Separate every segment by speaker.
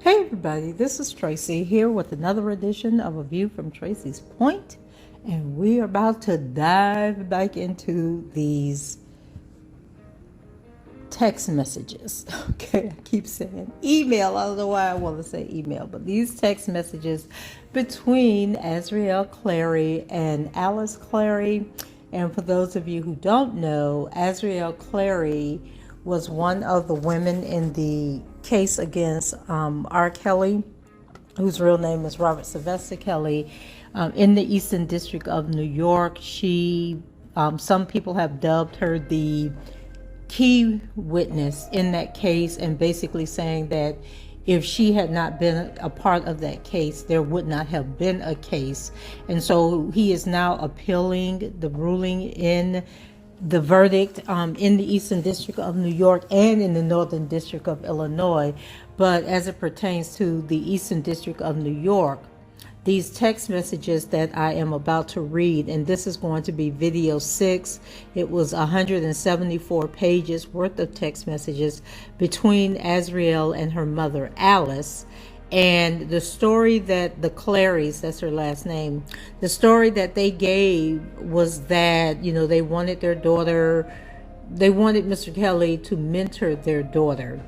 Speaker 1: Hey everybody, this is Tracy here with another edition of A View from Tracy's Point, and we're about to dive back into these text messages. Okay, I keep saying email. I don't know why I want to say email, but these text messages between Azriel Clary and Alice Clary. And for those of you who don't know, Azriel Clary was one of the women in the case against R. Kelly, whose real name is Robert Sylvester Kelly, in the Eastern District of New York. She, some people have dubbed her the key witness in that case, and basically saying that if she had not been a part of that case, there would not have been a case. And so he is now appealing the ruling in the verdict in the Eastern District of New York and in the Northern District of Illinois. But as it pertains to the Eastern District of New York, these text messages that I am about to read, and this is going to be video 6. It was 174 pages worth of text messages between Azriel and her mother, Alice. And the story that the Clarys, that's her last name, the story that they gave was that, you know, they wanted their daughter, they wanted Mr. Kelly to mentor their daughter.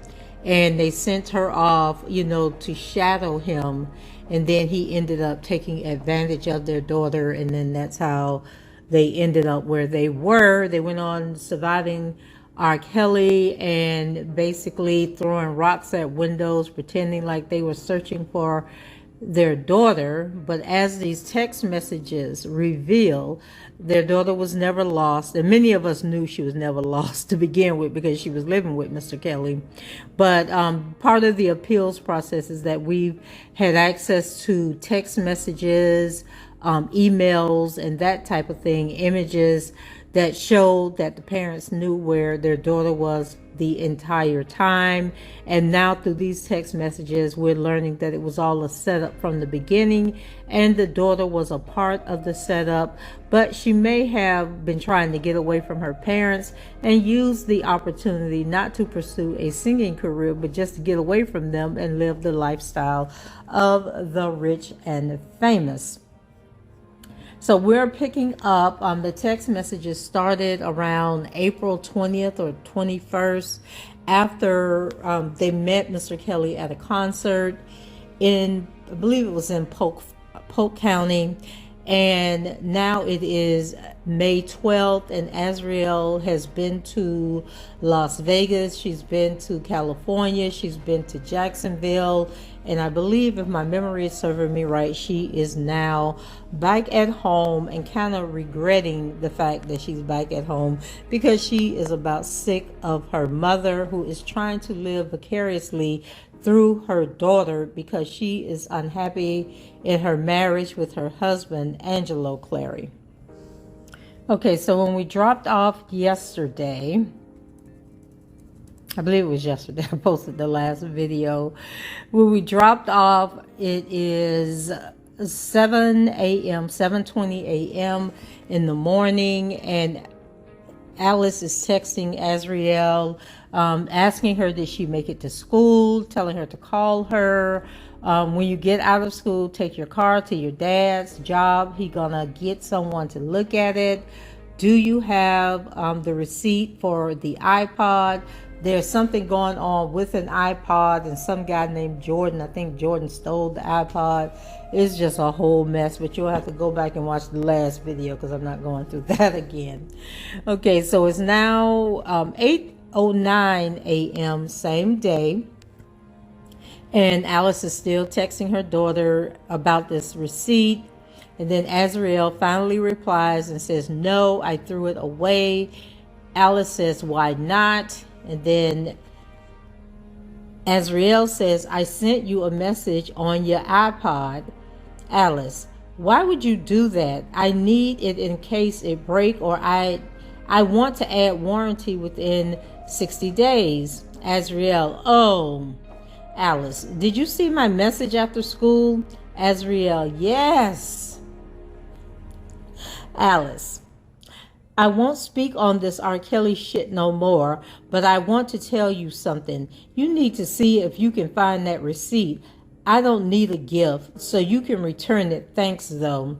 Speaker 1: And they sent her off, you know, to shadow him. And then he ended up taking advantage of their daughter. And then that's how they ended up where they were. They went on surviving R. Kelly and basically throwing rocks at windows, pretending like they were searching for their daughter. But as these text messages reveal, their daughter was never lost. And many of us knew she was never lost to begin with because she was living with Mr. Kelly. But part of the appeals process is that we've had access to text messages, emails, and that type of thing, images that showed that the parents knew where their daughter was the entire time. And now through these text messages, we're learning that it was all a setup from the beginning, and the daughter was a part of the setup, but she may have been trying to get away from her parents and use the opportunity not to pursue a singing career, but just to get away from them and live the lifestyle of the rich and famous. So we're picking up, the text messages started around April 20th or 21st after they met Mr. Kelly at a concert in, I believe it was in Polk County. And now it is May 12th, and Azriel has been to Las Vegas. She's been to California. She's been to Jacksonville. And I believe, if my memory is serving me right, she is now back at home and kind of regretting the fact that she's back at home because she is about sick of her mother, who is trying to live vicariously through her daughter because she is unhappy in her marriage with her husband, Angelo Clary. Okay, so when we dropped off yesterday, I believe it was yesterday, I posted the last video. When we dropped off, it is 7 a.m., 7:20 a.m. in the morning, and Alice is texting Azriel, asking her did she make it to school, telling her to call her. When you get out of school, take your car to your dad's job. He's gonna get someone to look at it. Do you have the receipt for the iPod? There's something going on with an iPod, and some guy named Jordan, I think Jordan stole the iPod. It's just a whole mess, but you'll have to go back and watch the last video because I'm not going through that again. Okay, so it's now 8:09 a.m. same day. And Alice is still texting her daughter about this receipt. And then Azriel finally replies and says, no, I threw it away. Alice says, why not? And then Azriel says, I sent you a message on your iPod. Alice, why would you do that? I need it in case it break, or I want to add warranty within 60 days. Azriel, oh. Alice, did you see my message after school? Azriel, yes. Alice, I won't speak on this R. Kelly shit no more, but I want to tell you something. You need to see if you can find that receipt. I don't need a gift, so you can return it. Thanks, though.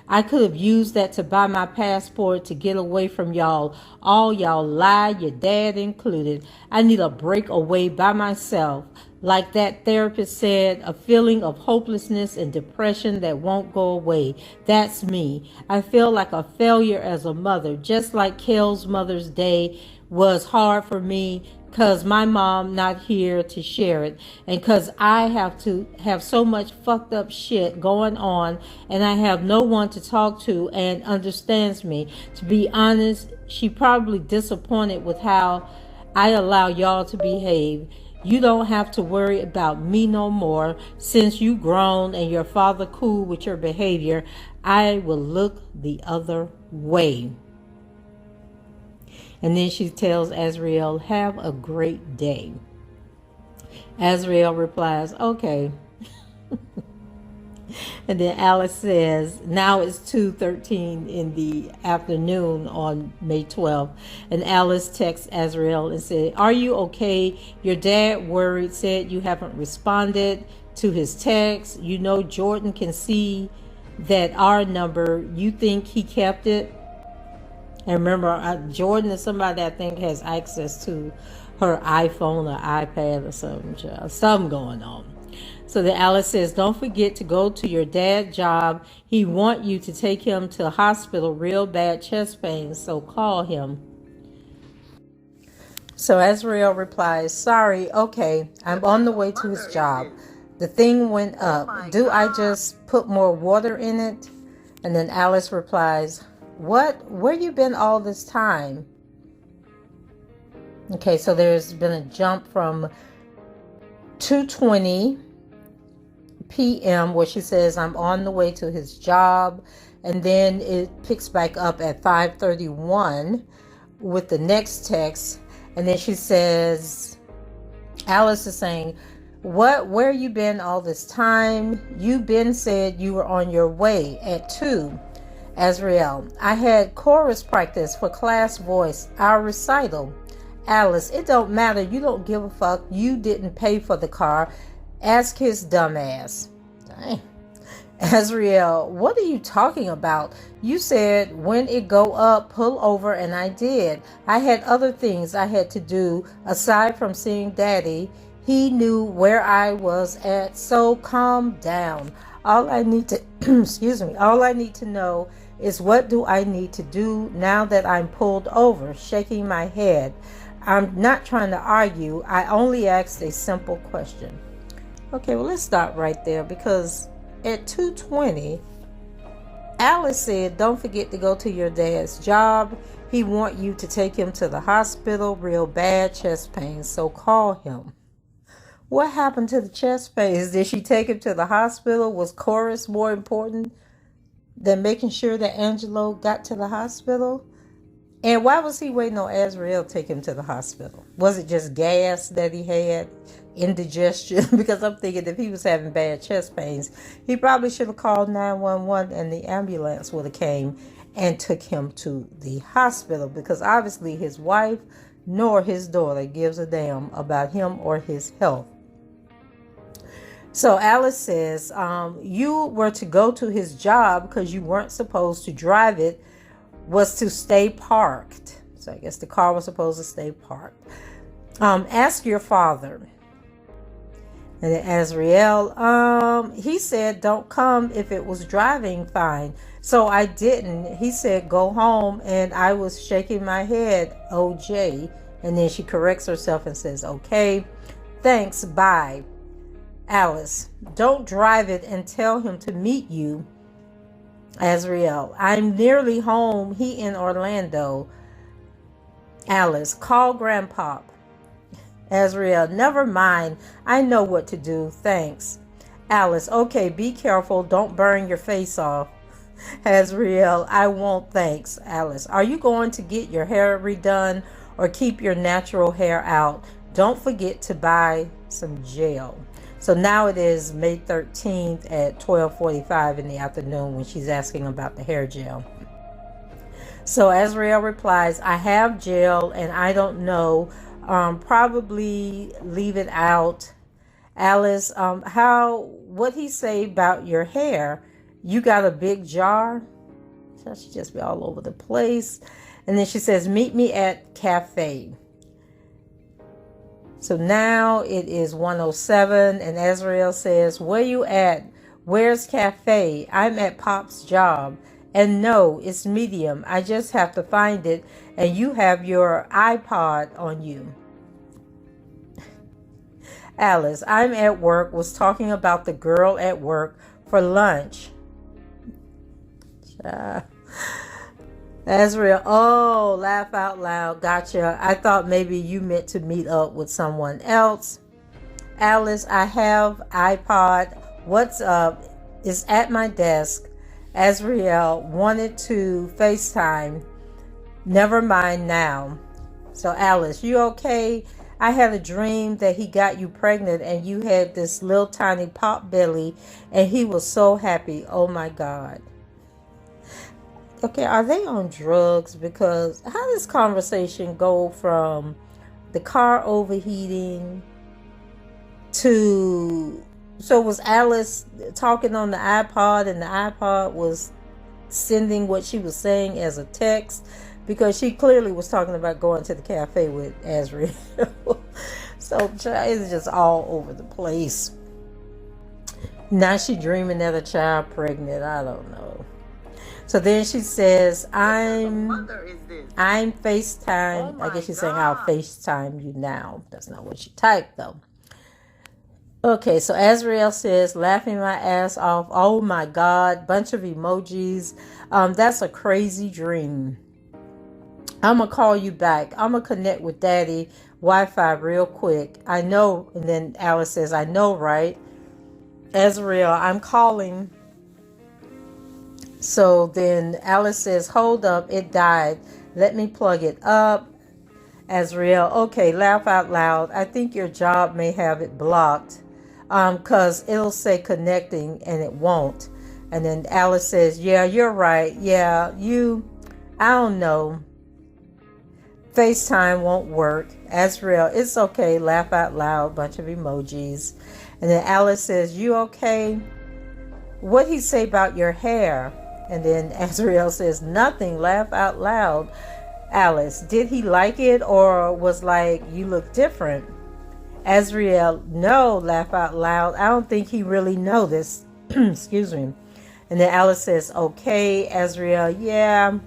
Speaker 1: I could have used that to buy my passport to get away from y'all. All y'all lie, your dad included. I need a break away by myself. Like that therapist said, a feeling of hopelessness and depression that won't go away. That's me. I feel like a failure as a mother, just like Kel's Mother's Day was hard for me because my mom not here to share it, and because I have to have so much fucked up shit going on, and I have no one to talk to and understands me. To be honest, she probably disappointed with how I allow y'all to behave. You don't have to worry about me no more. Since you grown and your father cool with your behavior, I will look the other way. And then she tells Azriel, have a great day. Azriel replies, okay. And then Alice says, now it's 2:13 in the afternoon on May 12th. And Alice texts Azriel and said, are you okay? Your dad worried, said you haven't responded to his text. You know Jordan can see that our number. You think he kept it? And remember, Jordan is somebody that I think has access to her iPhone or iPad or something going on. So then Alice says, don't forget to go to your dad's job. He want you to take him to the hospital, real bad chest pains, so call him. So Azriel replies, sorry, okay, I'm on the way to his job. The thing went up. Do I just put more water in it? And then Alice replies, what? Where you been all this time? Okay, so there's been a jump from 2:20 p.m. where she says, I'm on the way to his job. And then it picks back up at 5:31 with the next text. And then she says, Alice is saying, what? Where you been all this time? You been said you were on your way at 2. Azriel, I had chorus practice for class voice, our recital. Alice, it don't matter. You don't give a fuck. You didn't pay for the car. Ask his dumb ass. Dang. Azriel, what are you talking about? You said when it go up, pull over, and I did. I had other things I had to do aside from seeing Daddy. He knew where I was at, so calm down. All I need to, all I need to know is what do I need to do now that I'm pulled over, shaking my head. I'm not trying to argue. I only asked a simple question. Okay, well, let's stop right there because at 2:20, Alice said, don't forget to go to your dad's job. He want you to take him to the hospital, real bad chest pains, so call him. What happened to the chest pains? Did she take him to the hospital? Was chorus more important than making sure that Angelo got to the hospital? And why was he waiting on Azriel to take him to the hospital? Was it just gas that he had, indigestion? Because I'm thinking if he was having bad chest pains, he probably should have called 911 and the ambulance would have came and took him to the hospital, because obviously his wife nor his daughter gives a damn about him or his health. So Alice says, you were to go to his job because you weren't supposed to drive it, was to stay parked. So I guess the car was supposed to stay parked. Ask your father. And then Azriel, he said, don't come if it was driving fine. So I didn't. He said, go home. And I was shaking my head, OJ. And then she corrects herself and says, okay, thanks, bye. Alice, don't drive it and tell him to meet you. Azriel, I'm nearly home. He in Orlando. Alice, call Grandpop. Azriel, never mind. I know what to do. Thanks. Alice, okay, be careful. Don't burn your face off. Azriel, I won't, thanks. Alice, are you going to get your hair redone or keep your natural hair out? Don't forget to buy some gel. So now it is May 13th at 12:45 in the afternoon when she's asking about the hair gel. So Azriel replies, I have gel and I don't know. Probably leave it out. Alice, what he say about your hair? You got a big jar? So she just be all over the place. And then she says, meet me at cafe. So now it is 1:07 and Azriel says, where you at? Where's cafe? I'm at Pop's job. And no, it's medium. I just have to find it. And you have your iPod on you. Alice, I'm at work, was talking about the girl at work for lunch. Azriel, oh, laugh out loud. Gotcha. I thought maybe you meant to meet up with someone else. Alice, I have iPod. What's up? It's at my desk. Azriel wanted to FaceTime. Never mind now. So Alice, you okay? I had a dream that he got you pregnant and you had this little tiny pop belly and he was so happy. Oh my God. Okay, are they on drugs? Because how does this conversation go from the car overheating to... So was Alice talking on the iPod and the iPod was sending what she was saying as a text? Because she clearly was talking about going to the cafe with Azriel. So it's just all over the place. Now she dreaming that a child pregnant. I don't know. So then she says, I'm FaceTime. I guess she's saying I'll FaceTime you now. That's not what she typed though. Okay, so Azriel says, laughing my ass off. Oh my God, bunch of emojis. That's a crazy dream. I'm going to call you back. I'm going to connect with Daddy Wi-Fi real quick. I know. And then Alice says, I know, right? Azriel, I'm calling. So then Alice says, hold up. It died. Let me plug it up. Azriel, okay, laugh out loud. I think your job may have it blocked. Because it'll say connecting and it won't. And then Alice says, yeah, you're right. Yeah, I don't know. FaceTime won't work. Azriel, it's okay. Laugh out loud. Bunch of emojis. And then Alice says, you okay? What'd he say about your hair? And then Azriel says, nothing. Laugh out loud. Alice, did he like it or was like, you look different? Azriel, no. Laugh out loud. I don't think he really noticed. Excuse me. And then Alice says, okay. Azriel, yeah.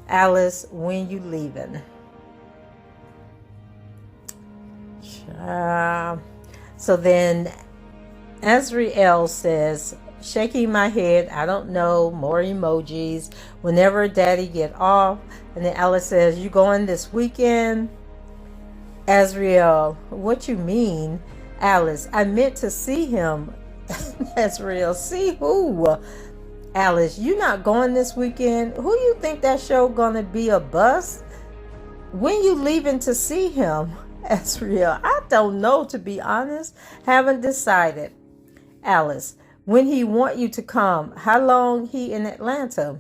Speaker 1: Alice, when you leaving? So then Azriel says, shaking my head, I don't know, more emojis. Whenever Daddy get off. And then Alice says, you going this weekend? Azriel, what you mean? Alice, I meant to see him. Azriel, see who? Alice, you not going this weekend? Who you think that show gonna be, a bus? When you leaving to see him? Azriel, I don't know, to be honest. Haven't decided. Alice, when he want you to come? How long he in Atlanta?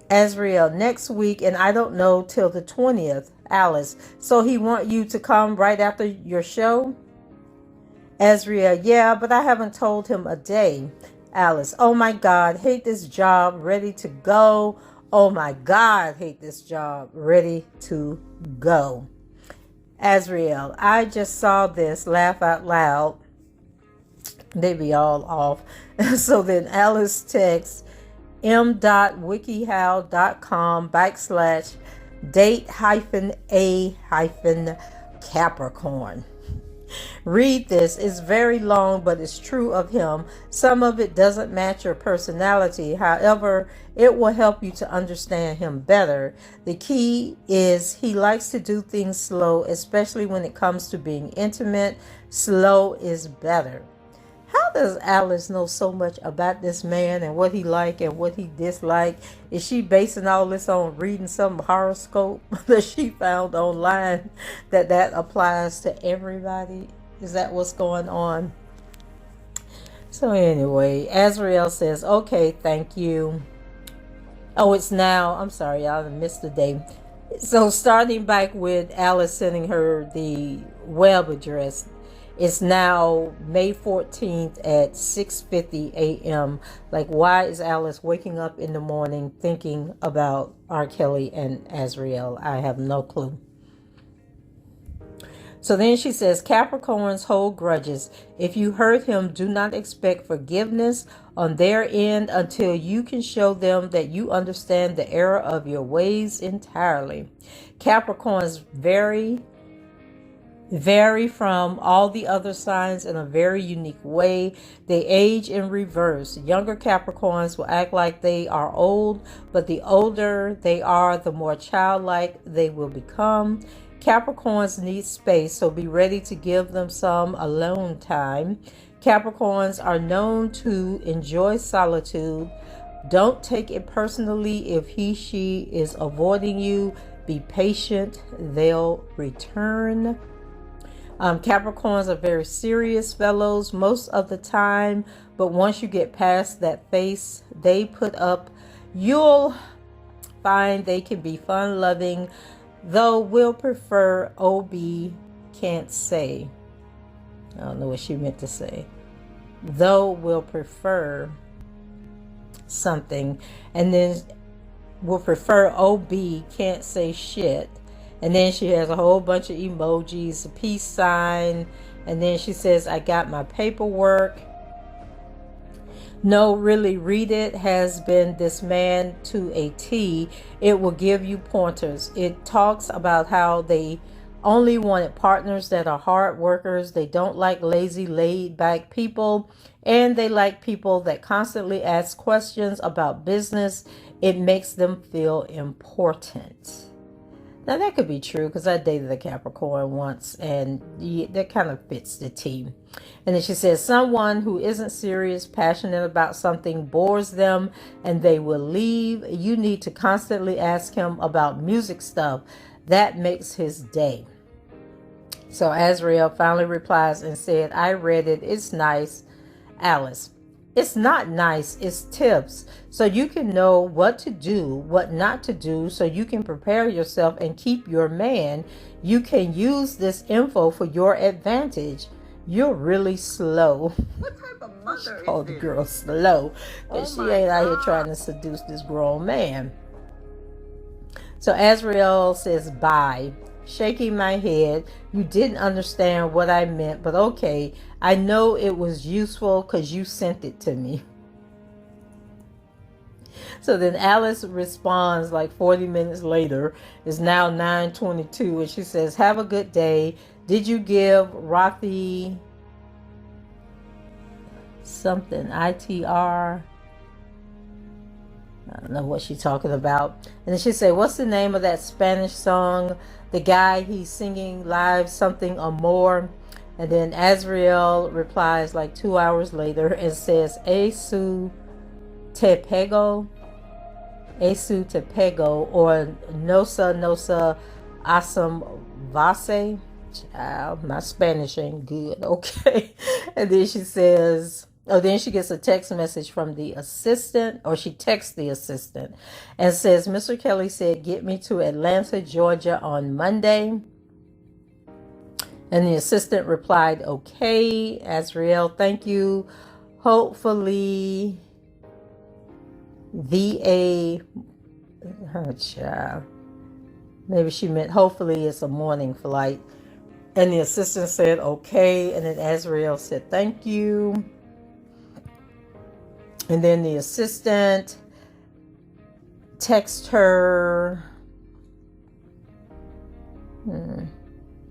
Speaker 1: Azriel, next week, and I don't know till the 20th. Alice, so he want you to come right after your show? Azriel, yeah, but I haven't told him a day. Alice, oh my God, hate this job, ready to go. Oh my God, hate this job, ready to go. Azriel, I just saw this, laugh out loud. They be all off. So then Alice texts m.wikihow.com/date-a-Capricorn. Read this. It's very long, but it's true of him. Some of it doesn't match your personality. However, it will help you to understand him better. The key is he likes to do things slow, especially when it comes to being intimate. Slow is better. How does Alice know so much about this man and what he like and what he dislike? Is she basing all this on reading some horoscope that she found online that applies to everybody? Is that what's going on? So anyway, Azriel says, okay, thank you. Oh, it's now, I'm sorry, y'all, I missed the day. So starting back with Alice sending her the web address, it's now May 14th at 6:50 a.m. Like, why is Alice waking up in the morning thinking about R. Kelly and Azriel? I have no clue. So then she says, Capricorns hold grudges. If you hurt him, do not expect forgiveness on their end until you can show them that you understand the error of your ways entirely. Capricorns vary from all the other signs in a very unique way. They age in reverse. Younger Capricorns will act like they are old, but the older they are, the more childlike they will become. Capricorns need space, so be ready to give them some alone time. Capricorns are known to enjoy solitude. Don't take it personally if she is avoiding you. Be patient. They'll return. Capricorns are very serious fellows most of the time, but once you get past that face they put up, you'll find they can be fun-loving, though will prefer OB can't say. I don't know what she meant to say. Though will prefer something, and then will prefer OB can't say shit. And then she has a whole bunch of emojis, a peace sign. And then she says, I got my paperwork. No, really, read it. Has been this man to a T. It will give you pointers. It talks about how they only wanted partners that are hard workers. They don't like lazy, laid back people. And they like people that constantly ask questions about business. It makes them feel important. Now that could be true because I dated a Capricorn once, and that kind of fits the team. And then she says, someone who isn't serious, passionate about something bores them and they will leave. You need to constantly ask him about music stuff. That makes his day. So Azriel finally replies and said, I read it. It's nice. Alice, it's not nice, it's tips. So you can know what to do, what not to do, so you can prepare yourself and keep your man. You can use this info for your advantage. You're really slow.
Speaker 2: What type of mother is
Speaker 1: called the
Speaker 2: this?
Speaker 1: girl slow, because she ain't out here trying to seduce this grown man. So Azriel says, bye. Shaking my head. You didn't understand what I meant, but okay. I know it was useful because you sent it to me. So then Alice responds like 40 minutes later. It's now 9:22, and she says, have a good day. Did you give Rothy something? ITR? I don't know what she's talking about. And then she said, what's the name of that Spanish song? The guy, he's singing live something or more. And then Azriel replies like 2 hours later and says, Esu te pego, or Nosa asam vase. Child, my Spanish ain't good. Okay. And then she says, then she gets a text message from the assistant, or she texts the assistant and says, Mr. Kelly said, get me to Atlanta, Georgia on Monday. And the assistant replied, okay. Azriel, thank you. Hopefully, maybe she meant hopefully it's a morning flight. And the assistant said, okay. And then Azriel said, thank you. And then the assistant texted her.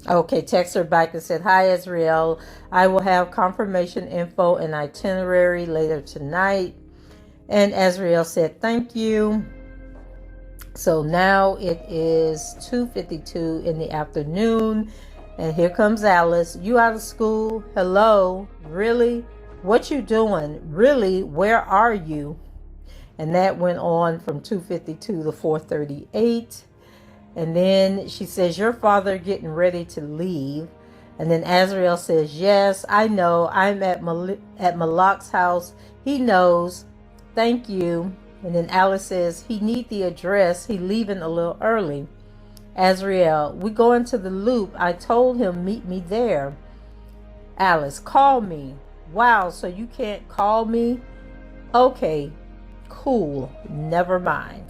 Speaker 1: Okay, text her back and said, "Hi, Azriel. I will have confirmation info and itinerary later tonight." And Azriel said, "Thank you." So now it is 2:52 in the afternoon. And here comes Alice. "You out of school? Hello? Really? What you doing? Really? Where are you?" And that went on from 2:52 to 4:38. And then she says, "Your father getting ready to leave." And then Azriel says, "Yes, I know. I'm at Malak's house. He knows. Thank you." And then Alice says, "He need the address. He leaving a little early." Azriel, "We going to the loop. I told him meet me there." Alice, "Call me." "Wow, so you can't call me?" "Okay, cool. Never mind."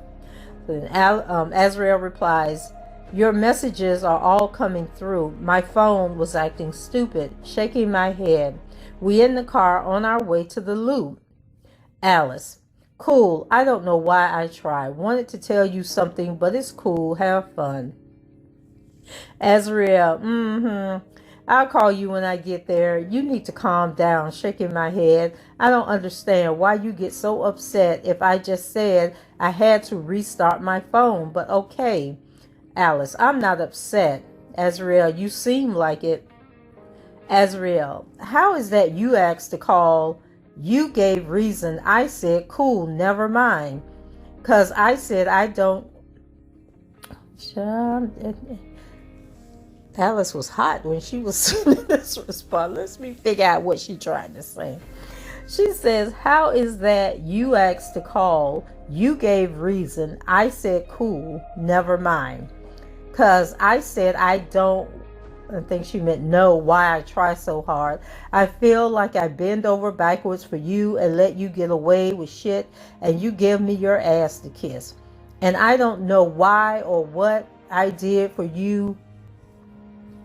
Speaker 1: Then Azriel replies, "Your messages are all coming through. My phone was acting stupid," shaking my head. "We in the car on our way to the loop." Alice, "Cool. I don't know why I tried. Wanted to tell you something, but it's cool. Have fun." Azriel, "I'll call you when I get there. You need to calm down," shaking my head. "I don't understand why you get so upset if I just said I had to restart my phone, but okay." Alice, "I'm not upset." Azriel, "You seem like it." Azriel, "How is that you asked to call? You gave reason. I said, cool, never mind. 'Cause I said I don't. Alice was hot when she was sending this response. Let me figure out what she tried to say. She says, "How is that you asked to call? You gave reason. I said, cool, never mind. 'Cause I said I don't." I think she meant know why I try so hard. "I feel like I bend over backwards for you and let you get away with shit, and you give me your ass to kiss. And I don't know why or what I did for you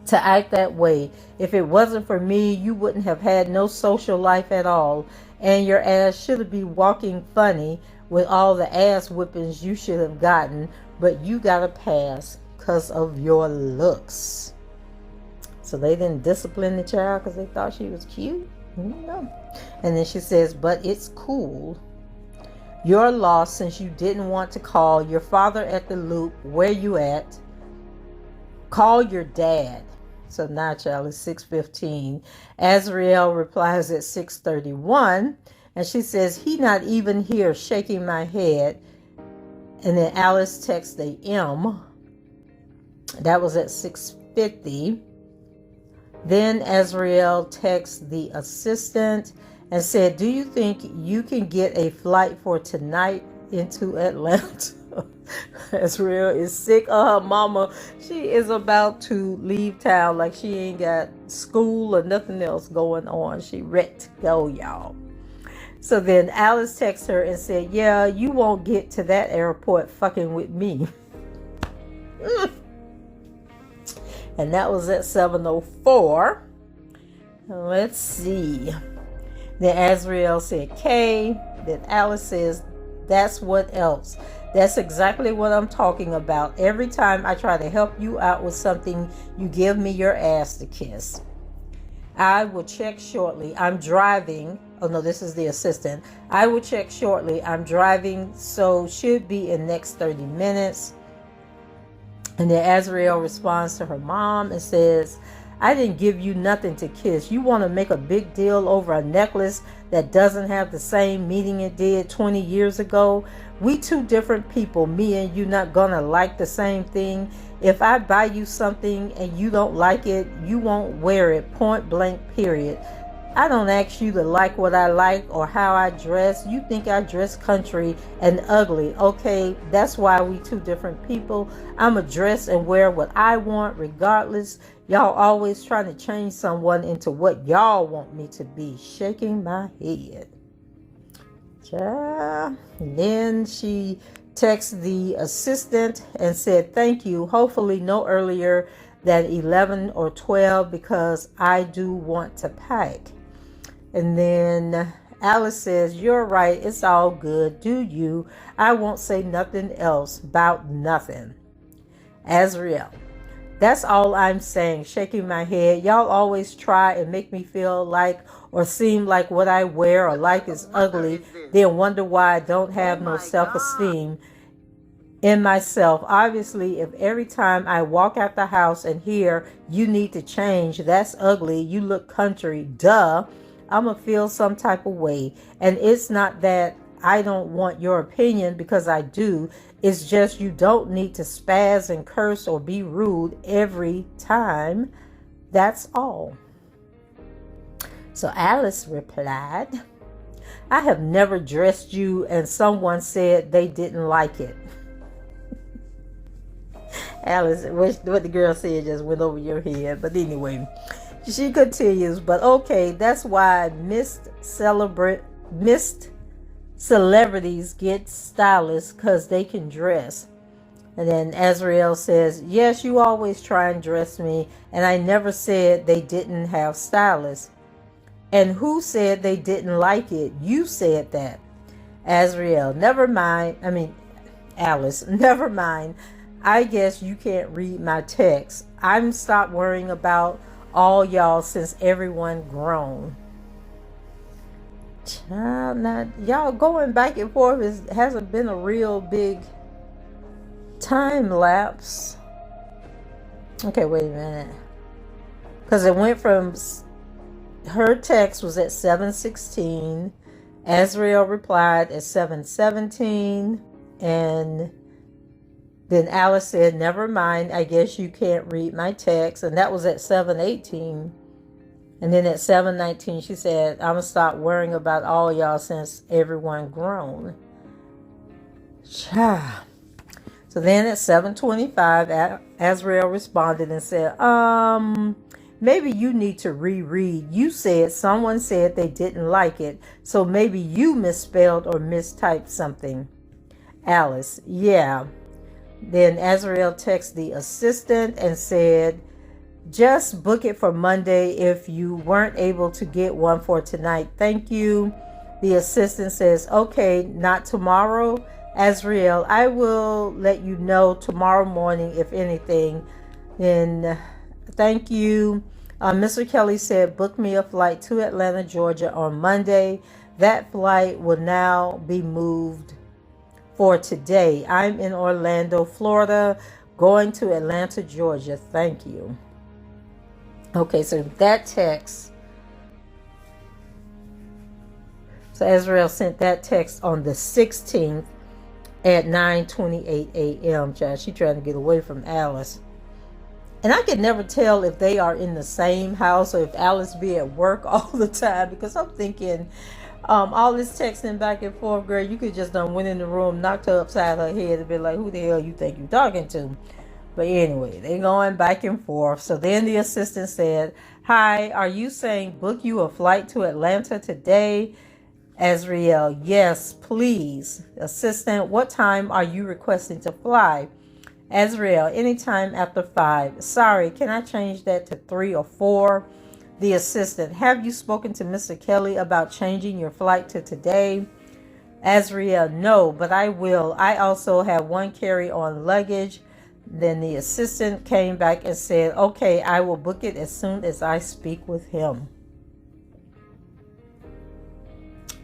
Speaker 1: to act that way. If it wasn't for me, you wouldn't have had no social life at all. And your ass should be walking funny with all the ass whippings you should have gotten, but you got a pass because of your looks." So they didn't discipline the child because they thought she was cute? No. And then she says, "But it's cool. Your loss since you didn't want to call your father at the loop. Where you at? Call your dad." So now, child, is 6:15. Azriel replies at 6:31. And she says, "He not even here," shaking my head. And then Alice texts the M. That was at 6:50. Then Azriel texts the assistant and said, "Do you think you can get a flight for tonight into Atlanta?" Azriel is sick of her mama. She is about to leave town like she ain't got school or nothing else going on. She ready to go, y'all. So then Alice texts her and said, "Yeah, you won't get to that airport fucking with me." And that was at 7:04. Let's see. Then Azriel said, "K." Then Alice says, "That's what else. That's exactly what I'm talking about. Every time I try to help you out with something, you give me your ass to kiss. I will check shortly. I'm driving." Oh no, this is the assistant. "I will check shortly. I'm driving, so should be in next 30 minutes. And then Azriel responds to her mom and says, "I didn't give you nothing to kiss. You want to make a big deal over a necklace that doesn't have the same meaning it did 20 years ago. We two different people. Me and you not gonna like the same thing. If I buy you something and you don't like it, you won't wear it. Point blank, period. I don't ask you to like what I like or how I dress. You think I dress country and ugly. Okay, that's why we two different people. I'ma dress and wear what I want regardless. Y'all always trying to change someone into what y'all want me to be." Shaking my head. Yeah. And then she texted the assistant and said, "Thank you. Hopefully no earlier than 11 or 12 because I do want to pack." And then Alice says, "You're right. It's all good. Do you? I won't say nothing else about nothing." Azriel, That's all I'm saying, shaking my head. Y'all always try and make me feel like or seem like what I wear or like is ugly, then wonder why I don't have no self-esteem in myself. Obviously, if every time I walk out the house and hear you need to change, that's ugly, you look country, duh, I'm gonna feel some type of way. And it's not that I don't want your opinion, because I do. It's just you don't need to spaz and curse or be rude every time. That's all. So Alice replied, I have never dressed you and someone said they didn't like it. Alice, what the girl said just went over your head. But anyway, she continues, but okay, that's why missed celebrities get stylists, because they can dress. And then Azriel says, yes, you always try and dress me, and I never said they didn't have stylists. And who said they didn't like it? You said that. Azriel, never mind. Alice, never mind. I guess you can't read my text. I'm stopped worrying about all y'all since everyone grown. Child, now y'all going back and forth hasn't been a real big time lapse. Okay, wait a minute. Because it went from, her text was at 7:16. Azriel replied at 7:17. And then Alice said, never mind, I guess you can't read my text. And that was at 7:18. And then at 7:19, she said, I'm going to stop worrying about all y'all since everyone grown. So then at 7:25, Azriel responded and said, maybe you need to reread. You said someone said they didn't like it, so maybe you misspelled or mistyped something. Alice, yeah. Then Azriel texted the assistant and said, just book it for Monday if you weren't able to get one for tonight. Thank you. The assistant says, okay, not tomorrow. Azriel, I will let you know tomorrow morning if anything. Then thank you. Mr. Kelly said, book me a flight to Atlanta, Georgia on Monday. That flight will now be moved for today. I'm in Orlando, Florida, going to Atlanta, Georgia. Thank you. Okay, so that text. So Azriel sent that text on the 16th at 9:28 a.m. Child, she trying to get away from Alice. And I could never tell if they are in the same house or if Alice be at work all the time, because I'm thinking, all this texting back and forth, girl, you could just done went in the room, knocked her upside her head and be like, who the hell you think you talking to? But anyway, they going back and forth. So then the assistant said, hi, are you saying book you a flight to Atlanta today? Azriel, yes, please. Assistant, what time are you requesting to fly? Azriel, anytime after 5. Sorry, can I change that to 3 or 4? The assistant, have you spoken to Mr. Kelly about changing your flight to today? Azriel, no, but I will. I also have one carry-on luggage. Then the assistant came back and said, okay, I will book it as soon as I speak with him.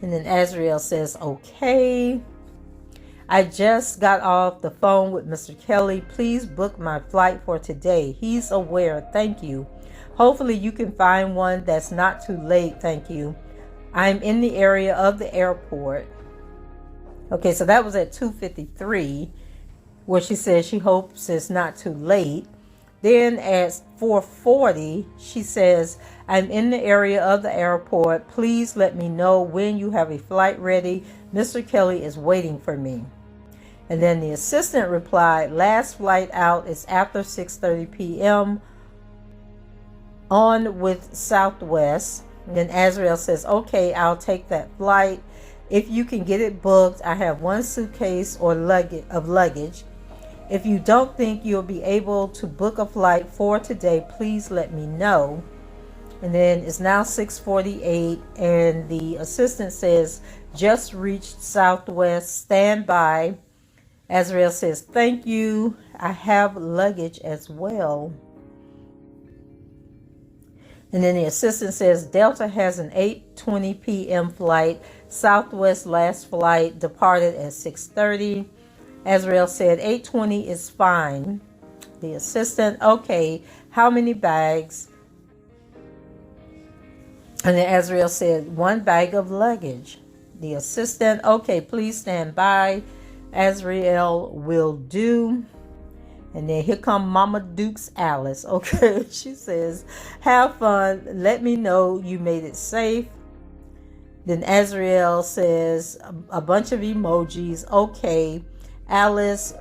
Speaker 1: And then Azriel says, okay. I just got off the phone with Mr. Kelly. Please book my flight for today. He's aware. Thank you. Hopefully you can find one that's not too late. Thank you. I'm in the area of the airport. Okay, so that was at 2:53, where she says she hopes it's not too late. Then at 4:40, she says, I'm in the area of the airport. Please let me know when you have a flight ready. Mr. Kelly is waiting for me. And then the assistant replied, last flight out is after 6:30 p.m. on with Southwest. And then Azriel says, okay, I'll take that flight. If you can get it booked, I have one suitcase or luggage. If you don't think you'll be able to book a flight for today, please let me know. And then it's now 6:48, and the assistant says, just reached Southwest, stand by. Azriel says, thank you. I have luggage as well. And then the assistant says, Delta has an 8:20 p.m. flight. Southwest last flight departed at 6:30. Azriel said, 8:20 is fine. The assistant, okay, how many bags? And then Azriel said, 1 bag of luggage. The assistant, okay, please stand by. Azriel will do. And then here come Mama Duke's Alice. Okay, she says, have fun. Let me know you made it safe. Then Azriel says a bunch of emojis. Okay, Alice,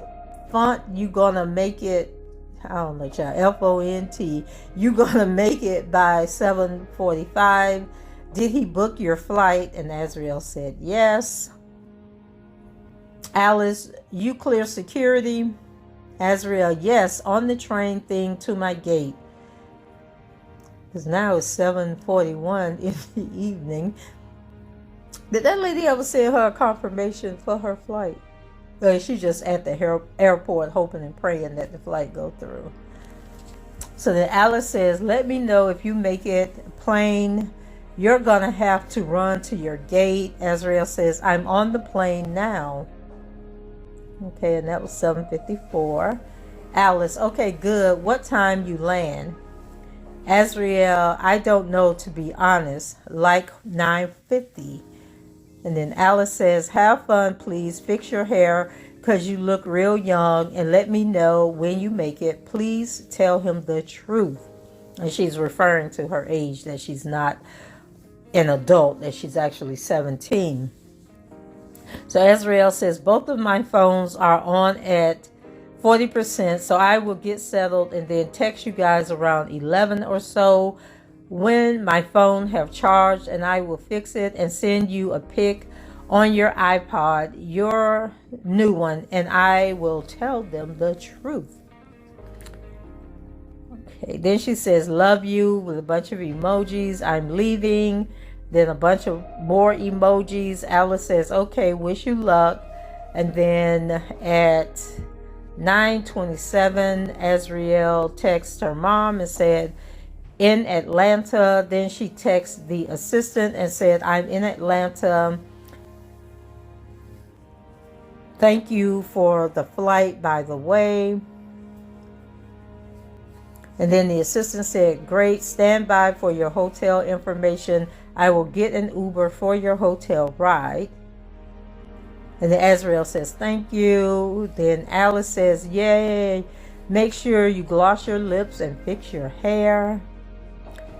Speaker 1: font, you gonna make it, I don't know, child, F-O-N-T. You gonna make it by 7:45. Did he book your flight? And Azriel said yes. Alice, you clear security? Azriel, yes, on the train thing to my gate. Because now it's 7:41 in the evening. Did that lady ever send her a confirmation for her flight? Or she just at the airport hoping and praying that the flight go through? So then Alice says, let me know if you make it plane. You're going to have to run to your gate. Azriel says, I'm on the plane now. Okay, and that was 7:54. Alice, okay, good. What time you land? Azriel, I don't know, to be honest. Like 9:50. And then Alice says, have fun, please. Fix your hair because you look real young. And let me know when you make it. Please tell him the truth. And she's referring to her age, that she's not an adult, that she's actually 17. So Azriel says, both of my phones are on at 40%, so I will get settled and then text you guys around 11 or so when my phone have charged, and I will fix it and send you a pic on your iPod, your new one, and I will tell them the truth. Okay, then she says, love you, with a bunch of emojis. I'm leaving. Then a bunch of more emojis. Alice says, okay, wish you luck. And then at 9:27, Azriel texts her mom and said, in Atlanta. Then she texts the assistant and said, I'm in Atlanta. Thank you for the flight, by the way. And then the assistant said, great, stand by for your hotel information. I will get an Uber for your hotel ride. And then Azriel says, thank you. Then Alice says, yay. Make sure you gloss your lips and fix your hair.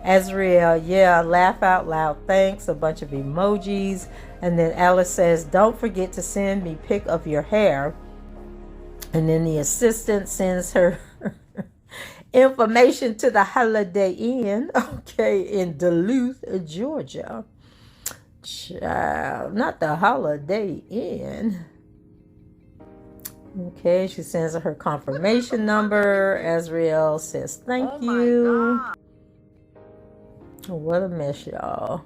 Speaker 1: Azriel, yeah, laugh out loud, thanks. A bunch of emojis. And then Alice says, don't forget to send me a pic of your hair. And then the assistant sends her information to the Holiday Inn, okay, in Duluth, Georgia. Child, not the Holiday Inn. Okay, she sends her confirmation number. Azriel says, thank you. What a mess, y'all.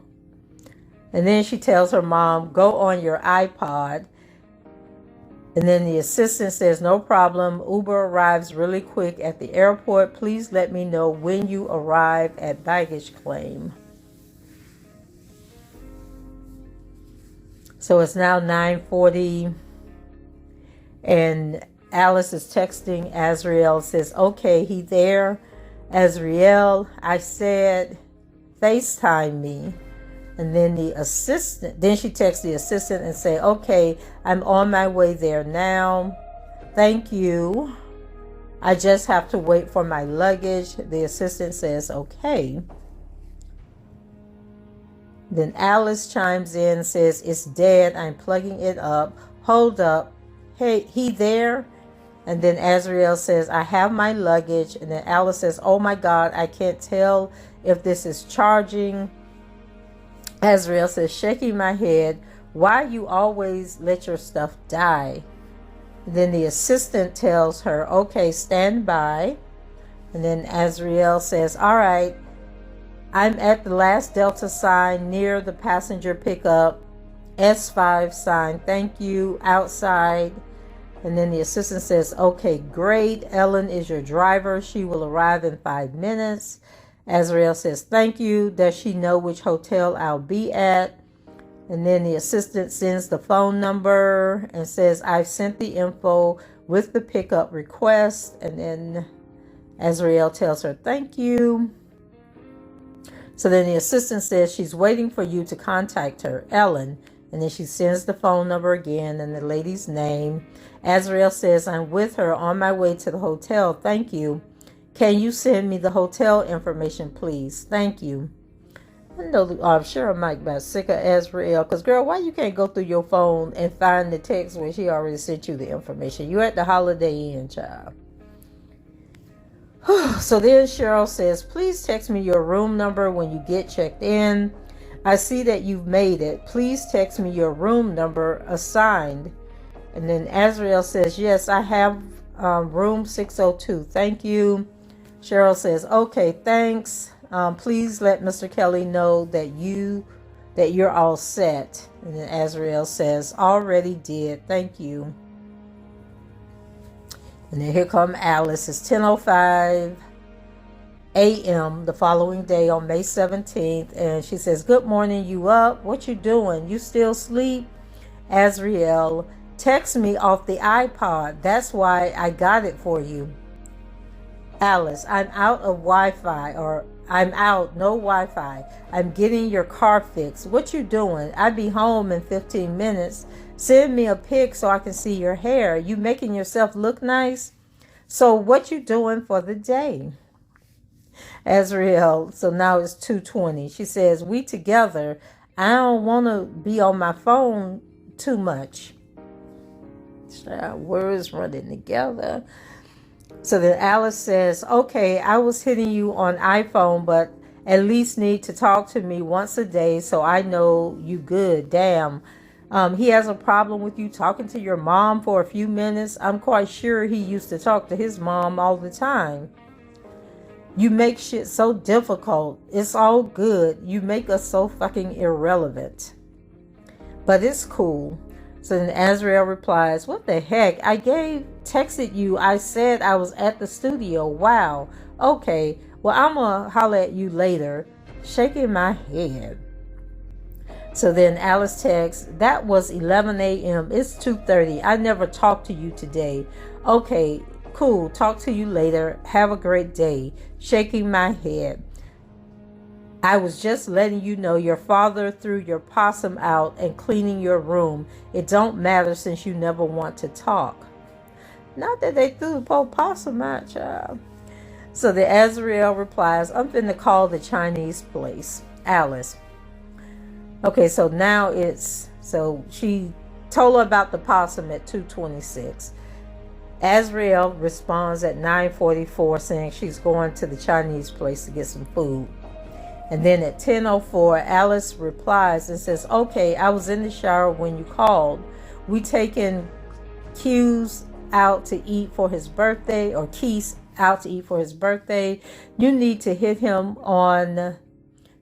Speaker 1: And then she tells her mom, go on your iPod. And then the assistant says, no problem. Uber arrives really quick at the airport. Please let me know when you arrive at baggage claim. So it's now 9:40. And Alice is texting Azriel, says, okay, he there. Azriel, I said, FaceTime me. And then she texts the assistant and say, okay, I'm on my way there now. Thank you. I just have to wait for my luggage. The assistant says, okay. Then Alice chimes in and says, it's dead. I'm plugging it up. Hold up. Hey, he there? And then Azriel says, I have my luggage. And then Alice says, oh my God, I can't tell if this is charging. Azriel says, shaking my head, why you always let your stuff die? Then the assistant tells her, okay, stand by. And then Azriel says, all right, I'm at the last Delta sign near the passenger pickup, S5 sign, thank you, outside. And then the assistant says, okay, great. Ellen is your driver. She will arrive in 5 minutes. Azriel says, thank you. Does she know which hotel I'll be at? And then the assistant sends the phone number and says, I've sent the info with the pickup request. And then Azriel tells her, thank you. So then the assistant says she's waiting for you to contact her, Ellen. And then she sends the phone number again and the lady's name. Azriel says, I'm with her on my way to the hotel. Thank you. Can you send me the hotel information, please? Thank you. I know I'm sure I might be sick of Azriel. Because, girl, why you can't go through your phone and find the text where she already sent you the information? You're at the Holiday Inn, child. So then Cheryl says, please text me your room number when you get checked in. I see that you've made it. Please text me your room number assigned. And then Azriel says, yes, I have room 602. Thank you. Cheryl says, okay, thanks. Please let Mr. Kelly know that you're all set. And then Azriel says, already did. Thank you. And then here come Alice. It's 10:05 a.m. the following day on May 17th. And she says, good morning, you up? What you doing? You still sleep? Azriel, text me off the iPod. That's why I got it for you. Alice, I'm out of Wi-Fi, or I'm out, no Wi-Fi. I'm getting your car fixed. What you doing? I'll be home in 15 minutes. Send me a pic so I can see your hair. You making yourself look nice? So what you doing for the day? Azriel, so now it's 2:20. She says, we together. I don't want to be on my phone too much. Words running together. So then Alice says, okay, I was hitting you on iPhone, but at least need to talk to me once a day so I know you good. Damn. He has a problem with you talking to your mom for a few minutes. I'm quite sure he used to talk to his mom all the time. You make shit so difficult. It's all good. You make us so fucking irrelevant. But it's cool. So then Azriel replies, what the heck? I texted you. I said I was at the studio. Wow. Okay. Well, I'm going to holler at you later. Shaking my head. So then Alice texts, that was 11 a.m. It's 2:30. I never talked to you today. Okay, cool. Talk to you later. Have a great day. Shaking my head. I was just letting you know your father threw your possum out and cleaning your room. It don't matter since you never want to talk. Not that they threw the possum out, child. So the Azriel replies, I'm finna call the Chinese place. Alice. Okay, so now so she told her about the possum at 2:26. Azriel responds at 9:44 saying she's going to the Chinese place to get some food. And then at 10:04, Alice replies and says, okay, I was in the shower when you called. We taking Q's out to eat for his birthday, or Keith out to eat for his birthday. You need to hit him on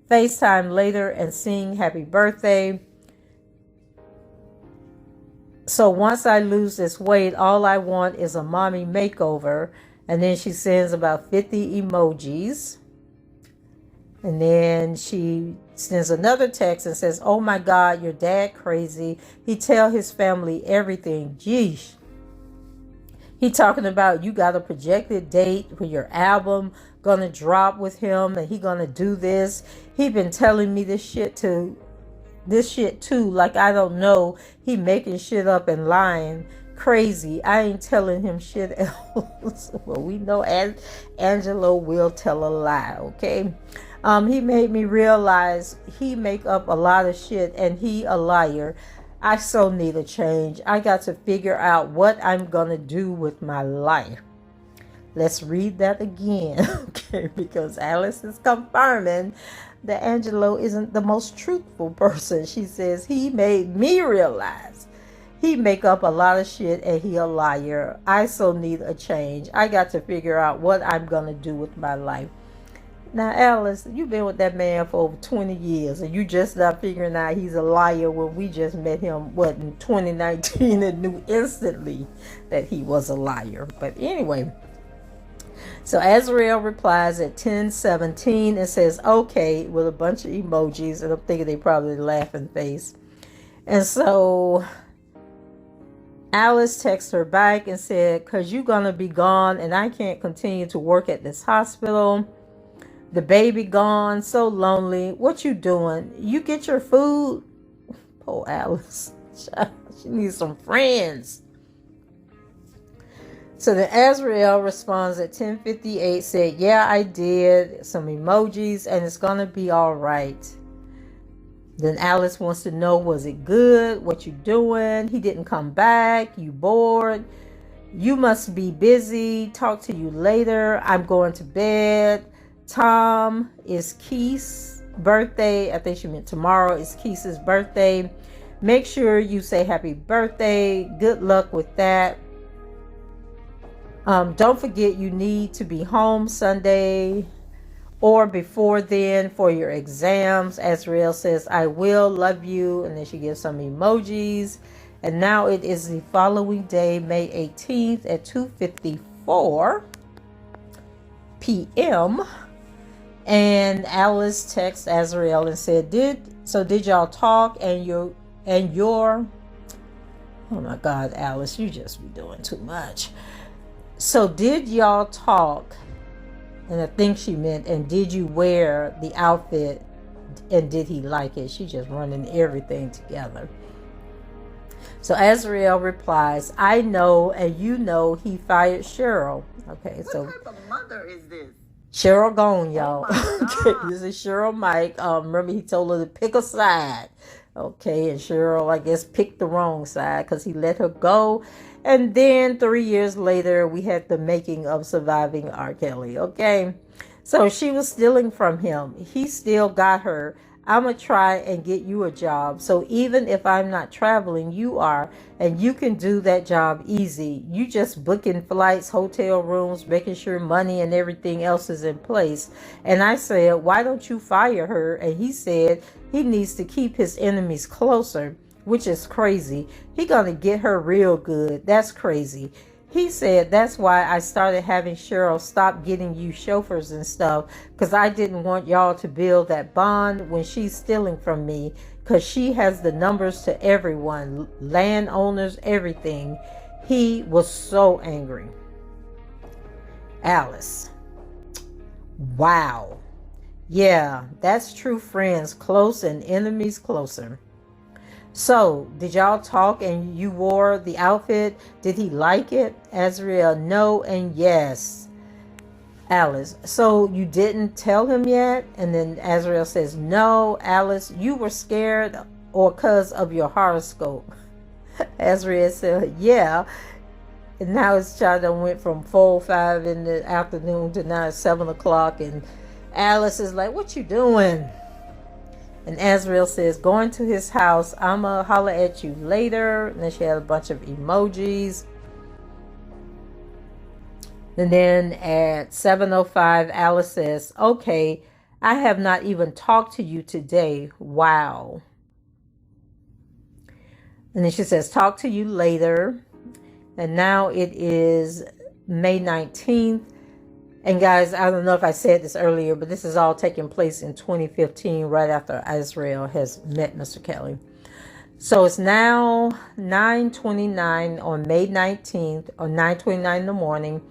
Speaker 1: FaceTime later and sing happy birthday. So once I lose this weight, all I want is a mommy makeover. And then she sends about 50 emojis. And then she sends another text and says, oh my God, your dad crazy. He tell his family everything. Geesh. He talking about you got a projected date for your album gonna drop with him and he gonna do this. He been telling me this shit too, like I don't know. He making shit up and lying. Crazy. I ain't telling him shit else. Well, we know Angelo will tell a lie, okay? He made me realize he make up a lot of shit and he a liar. I so need a change. I got to figure out what I'm gonna do with my life. Let's read that again, okay? Because Alice is confirming that Angelo isn't the most truthful person. She says, he made me realize he make up a lot of shit and he a liar. I so need a change. I got to figure out what I'm gonna do with my life. Now, Alice, you've been with that man for over 20 years, and you just not figuring out he's a liar when we just met him, what, in 2019, and knew instantly that he was a liar. But anyway, so Azriel replies at 10:17 and says, okay, with a bunch of emojis, and I'm thinking they probably laughing face. And so Alice texts her back and said, because you're going to be gone, and I can't continue to work at this hospital. The baby gone, so lonely. What you doing? You get your food? Poor Alice. She needs some friends. So then Azriel responds at 10:58, said, yeah, I did. Some emojis, and it's going to be all right. Then Alice wants to know, was it good? What you doing? He didn't come back. You bored? You must be busy. Talk to you later. I'm going to bed. Tom, is Keith's birthday. I think she meant tomorrow is Keith's birthday. Make sure you say happy birthday. Good luck with that. Don't forget you need to be home Sunday or before then for your exams. Azriel says, I will, love you. And then she gives some emojis. And now it is the following day, May 18th at 2:54 p.m. And Alice texts Azriel and said, did y'all talk and your oh my God, Alice, you just be doing too much. So did y'all talk? And I think she meant, and did you wear the outfit and did he like it? She just running everything together. So Azriel replies, I know, and you know he fired Cheryl. Okay, so
Speaker 2: what type of mother is this?
Speaker 1: Cheryl gone, y'all. Okay, this is Cheryl Mike. Remember he told her to pick a side. Okay, and Cheryl, I guess, picked the wrong side because he let her go. And then 3 years later, we had the making of Surviving R. Kelly. Okay, so she was stealing from him. He still got her. I'm going to try and get you a job. So even if I'm not traveling, you are. And you can do that job easy. You just booking flights, hotel rooms, making sure money and everything else is in place. And I said, why don't you fire her? And he said he needs to keep his enemies closer, which is crazy. He gonna get her real good. That's crazy. He said that's why I started having Cheryl stop getting you chauffeurs and stuff, because I didn't want y'all to build that bond when she's stealing from me, because she has the numbers to everyone, landowners, everything. He was so angry. Alice. Wow. Yeah, that's true friends close and enemies closer. So, did y'all talk and you wore the outfit? Did he like it? Azriel, no and yes. Alice, so you didn't tell him yet? And then Azriel says, no. Alice, you were scared or because of your horoscope? Azriel said, yeah. And now his child went from 4 or 5 in the afternoon to now it's 7 o'clock. And Alice is like, what you doing? And Azriel says, going to his house. I'ma holler at you later. And then she had a bunch of emojis. And then at 7:05, Alice says, okay, I have not even talked to you today. Wow. And then she says, talk to you later. And now it is May 19th. And guys, I don't know if I said this earlier, but this is all taking place in 2015, right after Azriel has met Mr. Kelly. So it's now 9:29 on May 19th, or 9:29 in the morning.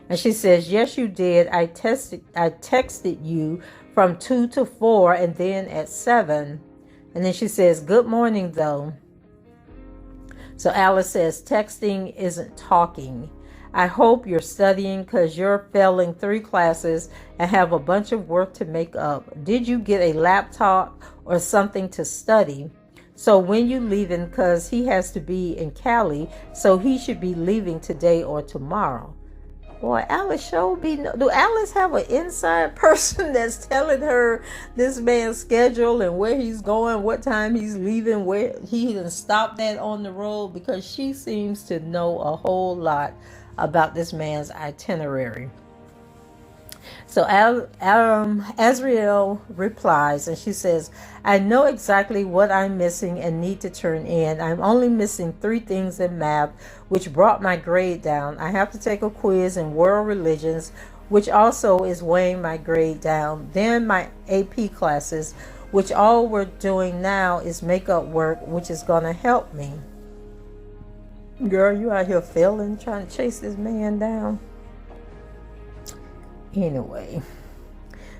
Speaker 1: And she says, yes, you did. I texted you from 2 to 4 and then at 7. And then she says, good morning, though. So Alice says, texting isn't talking. I hope you're studying because you're failing 3 classes and have a bunch of work to make up. Did you get a laptop or something to study? So when you leaving, because he has to be in Cali, so he should be leaving today or tomorrow. Boy, Alice sure be. Do Alice have an inside person that's telling her this man's schedule and where he's going, what time he's leaving, where he didn't stop that on the road? Because she seems to know a whole lot about this man's itinerary. So Azriel replies and she says, I know exactly what I'm missing and need to turn in. I'm only missing 3 things in math, which brought my grade down. I have to take a quiz in world religions, which also is weighing my grade down. Then my AP classes, which all we're doing now is makeup work, which is going to help me. Girl, you out here failing, trying to chase this man down. Anyway,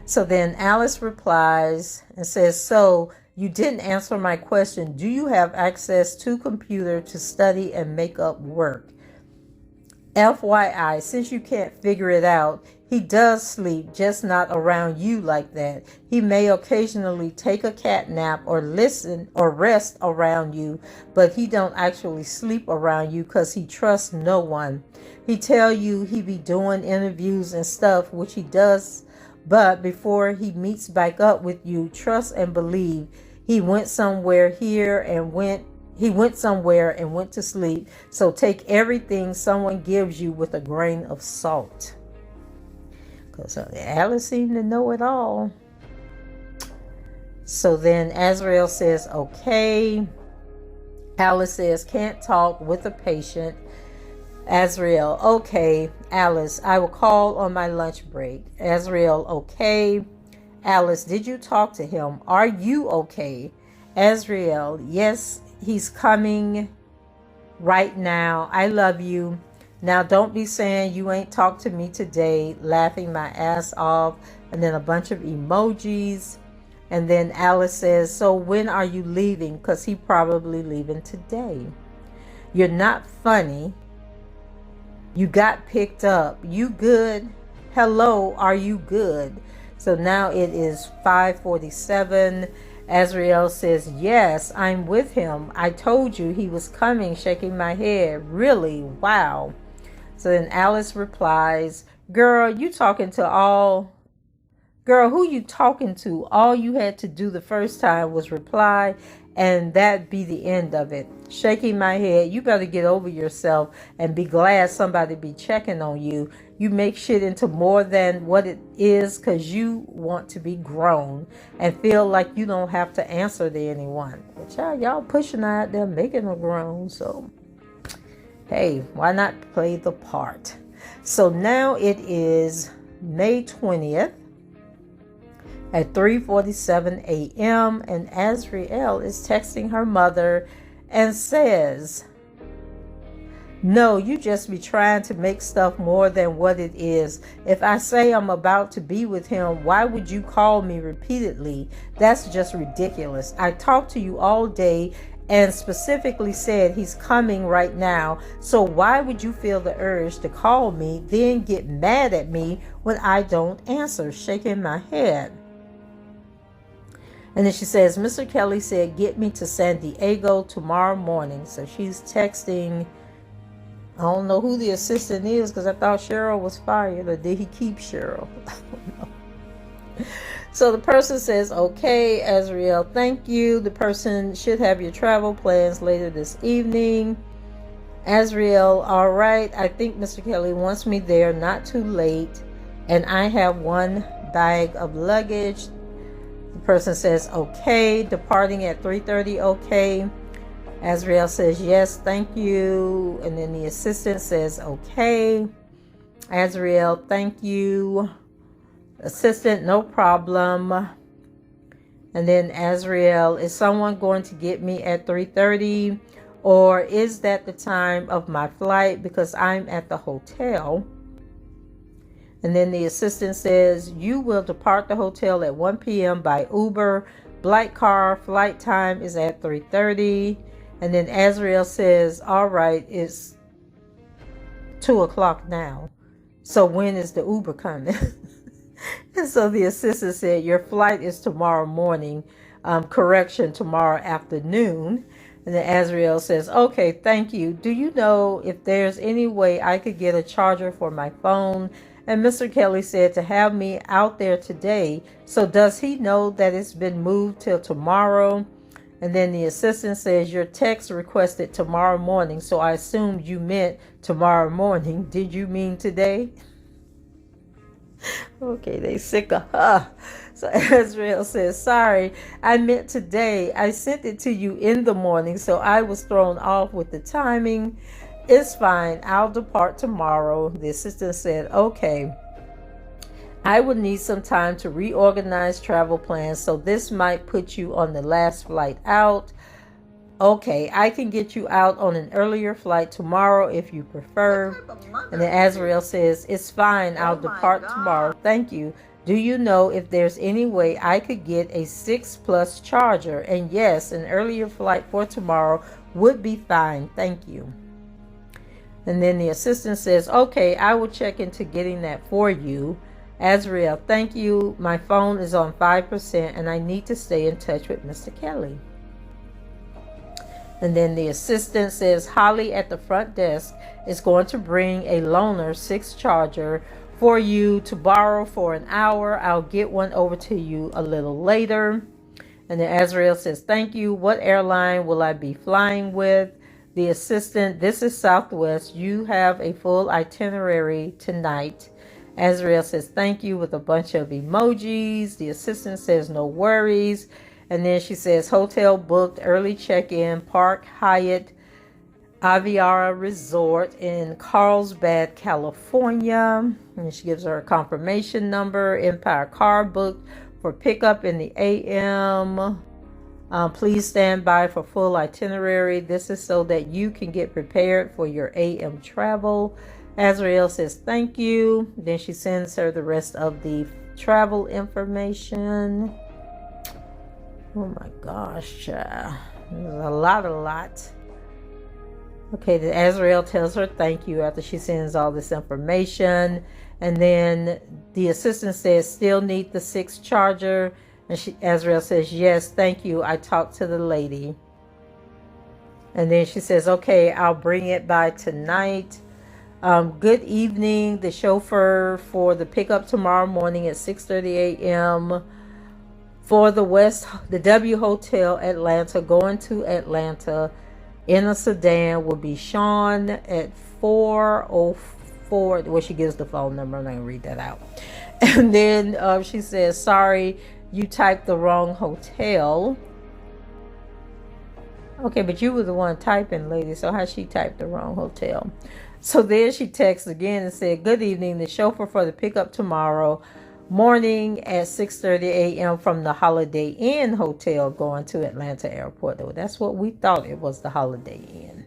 Speaker 1: so then Alice replies and says, so you didn't answer my question. Do you have access to computer to study and make up work? FYI, since you can't figure it out, he does sleep, just not around you like that. He may occasionally take a cat nap or listen or rest around you, but he don't actually sleep around you because he trusts no one. He tell you he be doing interviews and stuff, which he does, but before he meets back up with you, trust and believe he went somewhere and went to sleep. So take everything someone gives you with a grain of salt. Because Alice seemed to know it all. So then Azriel says, okay. Alice says, can't talk with a patient. Azriel, okay. Alice, I will call on my lunch break. Azriel, okay. Alice, did you talk to him? Are you okay? Azriel, yes, he's coming right now. I love you. Now don't be saying you ain't talked to me today, laughing my ass off, and then a bunch of emojis. And then Alice says, so when are you leaving? Because he probably leaving today. You're not funny. You got picked up. You good? Hello, are you good? So now it is 5:47. Azriel says, yes, I'm with him. I told you he was coming, shaking my head. Really? Wow. So then Alice replies, girl, who you talking to? All you had to do the first time was reply, and that be the end of it. Shaking my head, you better get over yourself and be glad somebody be checking on you. You make shit into more than what it is because you want to be grown and feel like you don't have to answer to anyone. But y'all pushing out there making them grown, so hey, why not play the part? So now it is May 20th at 3:47 a.m. and Azriel is texting her mother and says, no, you just be trying to make stuff more than what it is. If I say I'm about to be with him, why would you call me repeatedly? That's just ridiculous. I talked to you all day and specifically said he's coming right now. So why would you feel the urge to call me, then get mad at me when I don't answer? Shaking my head. And then she says, Mr. Kelly said, get me to San Diego tomorrow morning. So she's texting, I don't know who the assistant is because I thought Cheryl was fired, or did he keep Cheryl? I don't know. So the person says, okay, Azriel, thank you. The person should have your travel plans later this evening. Azriel, all right. I think Mr. Kelly wants me there, not too late. And I have 1 bag of luggage. The person says, okay. Departing at 3:30, okay. Azriel says, yes, thank you. And then the assistant says, okay. Azriel, thank you. Assistant, no problem. And then Azriel, is someone going to get me at 3:30? Or is that the time of my flight because I'm at the hotel? And then the assistant says, you will depart the hotel at 1 p.m. by Uber. Black car, flight time is at 3:30. And then Azriel says, all right, it's 2 o'clock now. So when is the Uber coming? And so the assistant said, your flight is tomorrow morning. Correction, tomorrow afternoon. And then Azriel says, okay, thank you. Do you know if there's any way I could get a charger for my phone? And Mr. Kelly said to have me out there today. So does he know that it's been moved till tomorrow? And then the assistant says, your text requested tomorrow morning. So I assumed you meant tomorrow morning. Did you mean today? Okay, they sick of her. So Azriel says, sorry, I meant today. I sent it to you in the morning, so I was thrown off with the timing. It's fine. I'll depart tomorrow. The assistant said, okay. I would need some time to reorganize travel plans, so this might put you on the last flight out. Okay, I can get you out on an earlier flight tomorrow if you prefer. And then Azriel says, it's fine. I'll depart tomorrow. Thank you. Do you know if there's any way I could get a 6+ charger? And yes, an earlier flight for tomorrow would be fine. Thank you. And then the assistant says, okay, I will check into getting that for you. Azriel, thank you. My phone is on 5% and I need to stay in touch with Mr. Kelly. And then the assistant says, Holly at the front desk is going to bring a loaner 6 charger for you to borrow for an hour. I'll get one over to you a little later. And then Azriel says, thank you. What airline will I be flying with? The assistant, this is Southwest. You have a full itinerary tonight. Azriel says, thank you, with a bunch of emojis. The assistant says, no worries. And then she says, hotel booked, early check-in, Park Hyatt Aviara Resort in Carlsbad, California. And she gives her a confirmation number. Empire car booked for pickup in the AM. Please stand by for full itinerary. This is so that you can get prepared for your AM travel. Azriel says, thank you. Then she sends her the rest of the travel information. Oh my gosh, there's a lot. Okay, then Azriel tells her thank you after she sends all this information. And then the assistant says, still need the 6 charger. And Azriel says, yes, thank you. I talked to the lady. And then she says, okay, I'll bring it by tonight. Good evening. The chauffeur for the pickup tomorrow morning at 6:30 a.m. for the W Hotel Atlanta, going to Atlanta in a sedan will be Sean at 404. Well, she gives the phone number. I'm not going to read that out. And then she says, sorry, you typed the wrong hotel. Okay, but you were the one typing, lady. So how she typed the wrong hotel? So then she texts again and said, good evening. The chauffeur for the pickup tomorrow morning at 6:30 a.m. from the Holiday Inn Hotel going to Atlanta Airport. That's what we thought it was, the Holiday Inn.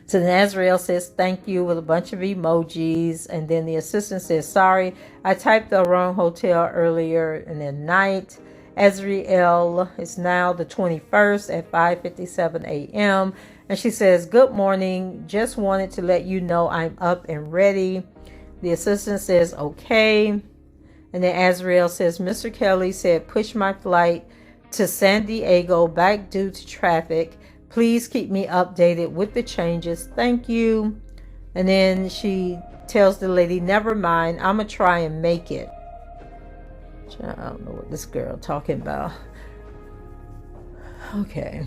Speaker 1: So then Azriel says, thank you, with a bunch of emojis. And then the assistant says, sorry, I typed the wrong hotel earlier in the night. Azriel, it's now the 21st at 5:57 a.m. And she says, good morning. Just wanted to let you know I'm up and ready. The assistant says, okay. And then Azriel says, Mr. Kelly said, push my flight to San Diego back due to traffic. Please keep me updated with the changes. Thank you. And then she tells the lady, never mind. I'm going to try and make it. I don't know what this girl talking about. Okay.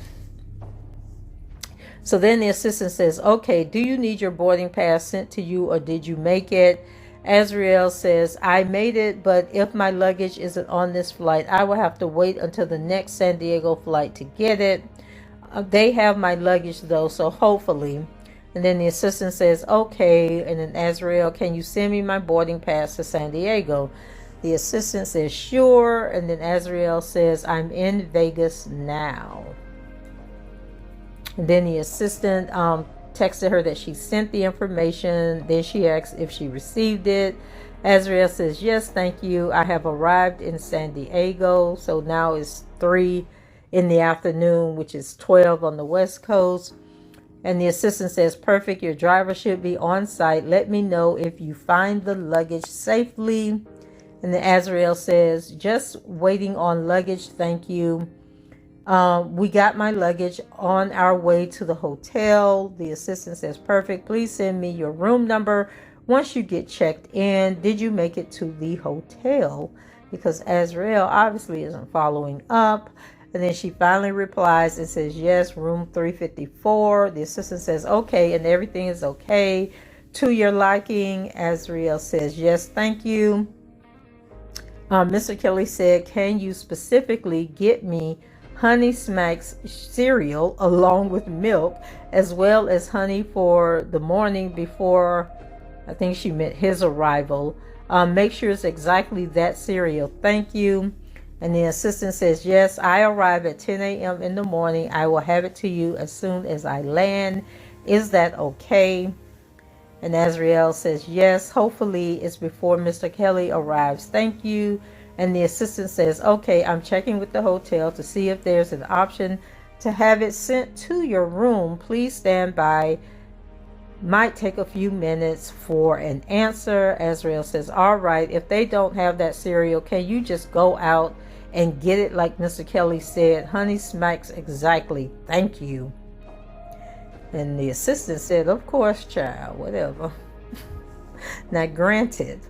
Speaker 1: So then the assistant says, okay, do you need your boarding pass sent to you or did you make it? Azriel says, I made it, but if my luggage isn't on this flight, I will have to wait until the next San Diego flight to get it. They have my luggage though, so hopefully. And then the assistant says, okay. And then Azriel, can you send me my boarding pass to San Diego? The assistant says, sure. And then Azriel says, I'm in Vegas now. And then the assistant texted her that she sent the information. Then she asked if she received it. Azriel says, yes, thank you. I have arrived in San Diego. So now it's 3 in the afternoon, which is 12 on the West Coast. And the assistant says, perfect. Your driver should be on site. Let me know if you find the luggage safely. And then Azriel says, just waiting on luggage. Thank you. We got my luggage on our way to the hotel. The assistant says, perfect. Please send me your room number once you get checked in. Did you make it to the hotel? Because Azriel obviously isn't following up. And then she finally replies and says, yes, room 354. The assistant says, okay, and everything is okay. to your liking? Azriel says, yes, thank you. Mr. Kelly said, can you specifically get me Honey Smacks cereal along with milk, as well as honey for the morning before, I think she meant his arrival. Make sure it's exactly that cereal. Thank you. And the assistant says, yes, I arrive at 10 a.m. in the morning. I will have it to you as soon as I land. Is that okay? And Azriel says, yes, hopefully it's before Mr. Kelly arrives. Thank you. And the assistant says, okay, I'm checking with the hotel to see if there's an option to have it sent to your room. Please stand by. Might take a few minutes for an answer. Azriel says, all right, if they don't have that cereal, can you just go out and get it like Mr. Kelly said? Honey Smacks, exactly. Thank you. And the assistant said, of course, child, whatever. Now, granted,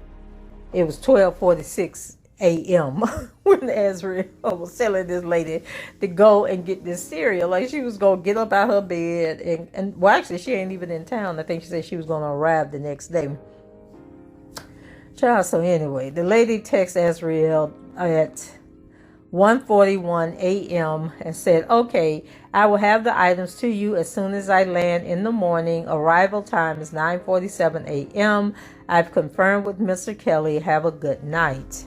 Speaker 1: it was 12:46 a.m. when Azriel was telling this lady to go and get this cereal. Like, she was going to get up out her bed. And well, actually, she ain't even in town. I think she said she was going to arrive the next day. Child, so anyway, the lady texted Azriel at 1:41 a.m. and said, okay, I will have the items to you as soon as I land in the morning. Arrival time is 9:47 a.m. I've confirmed with Mr. Kelly. Have a good night.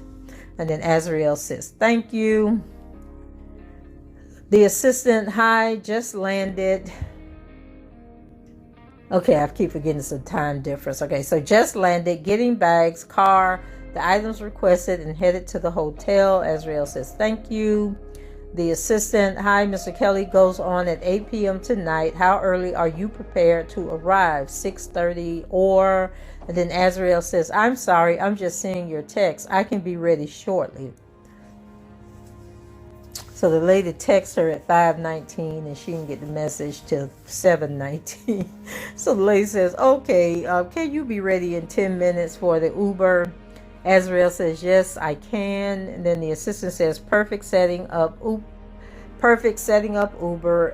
Speaker 1: And then Azriel says, thank you. The assistant, hi, just landed. Okay, I keep forgetting it's a time difference. Okay, so just landed, getting bags, car, the items requested, and headed to the hotel. Azriel says, thank you. The assistant, hi, Mr. Kelly goes on at 8 p.m. tonight. How early are you prepared to arrive? 6:30 or... And then Azriel says, I'm sorry, I'm just seeing your text. I can be ready shortly. So the lady texts her at 5:19 and she didn't get the message till 7:19. So the lady says, okay, can you be ready in 10 minutes for the Uber? Azriel says, yes, I can. And then the assistant says, perfect setting up Uber.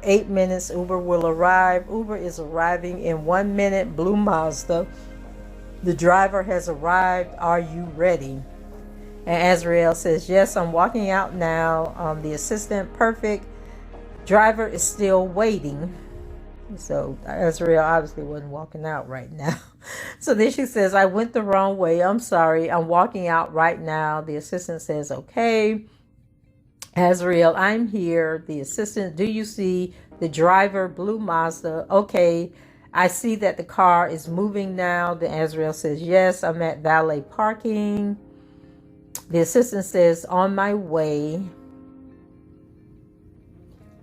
Speaker 1: 8 minutes, Uber will arrive. Uber is arriving in 1 minute. Blue Mazda. The driver has arrived. Are you ready? And Azriel says, yes, I'm walking out now. The assistant, perfect. Driver is still waiting. So Azriel obviously wasn't walking out right now. So then she says, I went the wrong way. I'm sorry. I'm walking out right now. The assistant says, okay. Azriel, I'm here. The assistant, do you see the driver? Blue Mazda. Okay. I see that the car is moving now. The Azriel says, yes, I'm at valet parking. The assistant says, on my way.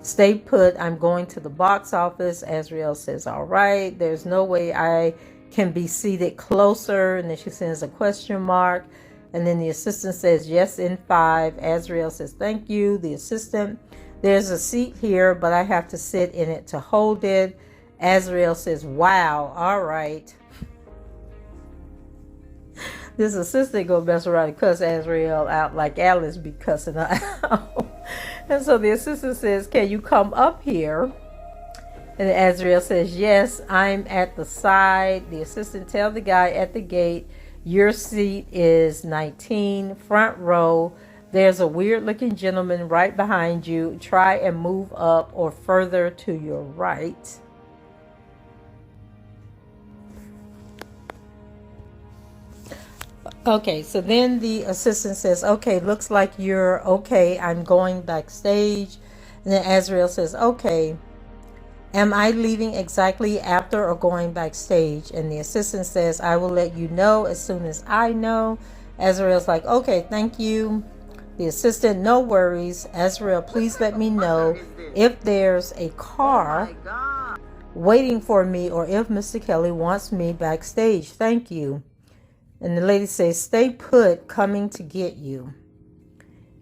Speaker 1: Stay put. I'm going to the box office. Azriel says, all right. There's no way I can be seated closer. And then she sends a question mark. And then the assistant says, yes, in 5. Azriel says, thank you. The assistant, there's a seat here, but I have to sit in it to hold it. Azriel says, wow, all right. This assistant go mess around and cuss Azriel out like Alice be cussing her out. And so the assistant says, can you come up here? And Azriel says, yes, I'm at the side. The assistant tell the guy at the gate, your seat is 19, front row. There's a weird looking gentleman right behind you. Try and move up or further to your right. Okay, so then the assistant says, okay, looks like you're okay. I'm going backstage. And then Azriel says, okay, am I leaving exactly after or going backstage? And the assistant says, I will let you know as soon as I know. Azriel's like, okay, thank you. The assistant, no worries. Azriel, please let me know if there's a car waiting for me or if Mr. Kelly wants me backstage. Thank you. And the lady says, stay put, coming to get you.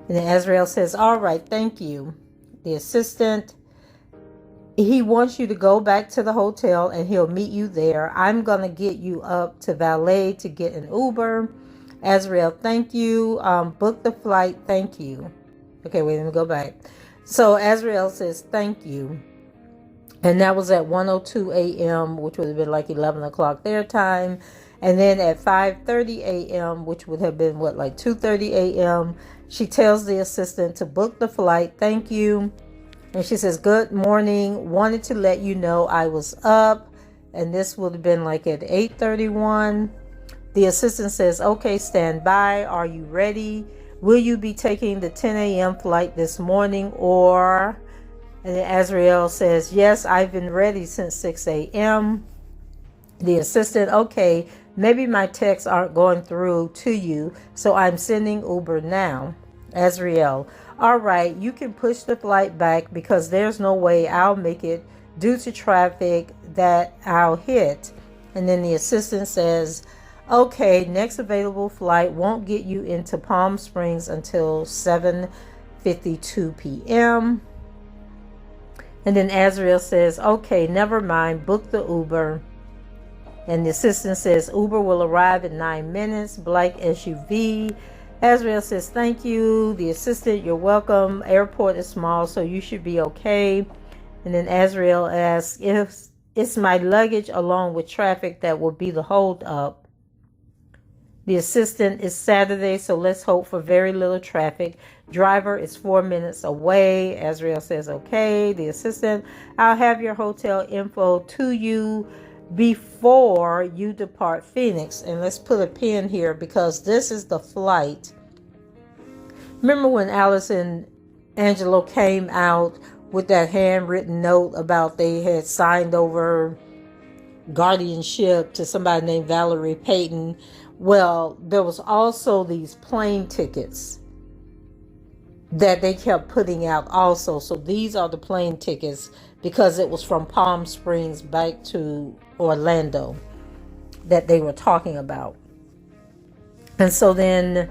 Speaker 1: And then Azriel says, all right, thank you. The assistant, he wants you to go back to the hotel and he'll meet you there. I'm going to get you up to valet to get an Uber. Azriel, thank you. Book the flight. Thank you. Okay, wait, let me go back. So Azriel says, thank you. And that was at 1:02 a.m., which would have been like 11 o'clock their time. And then at 5:30 a.m., which would have been what, like 2:30 a.m., she tells the assistant to book the flight. Thank you. And she says, good morning. Wanted to let you know I was up. And this would have been like at 8:31. The assistant says, okay, stand by. Are you ready? Will you be taking the 10 a.m. flight this morning? And then Azriel says, yes, I've been ready since 6 a.m. The assistant, okay, maybe my texts aren't going through to you, so I'm sending Uber now. Azriel, all right, you can push the flight back because there's no way I'll make it due to traffic that I'll hit. And then the assistant says, okay, next available flight won't get you into Palm Springs until 7:52 p.m. And then Azriel says, okay, never mind, book the Uber. And the assistant says, Uber will arrive in 9 minutes, black SUV. Azriel says, thank you. The assistant, you're welcome. Airport is small, so you should be okay. And then Azriel asks, if it's my luggage along with traffic that will be the hold up. The assistant, is Saturday, so let's hope for very little traffic. Driver is 4 minutes away. Azriel says, okay. The assistant, I'll have your hotel info to you before you depart Phoenix. And let's put a pin here because this is the flight. Remember when Alice and Angelo came out with that handwritten note about they had signed over guardianship to somebody named Valerie Payton? Well, there was also these plane tickets that they kept putting out also. So these are the plane tickets because it was from Palm Springs back to Orlando that they were talking about. And so then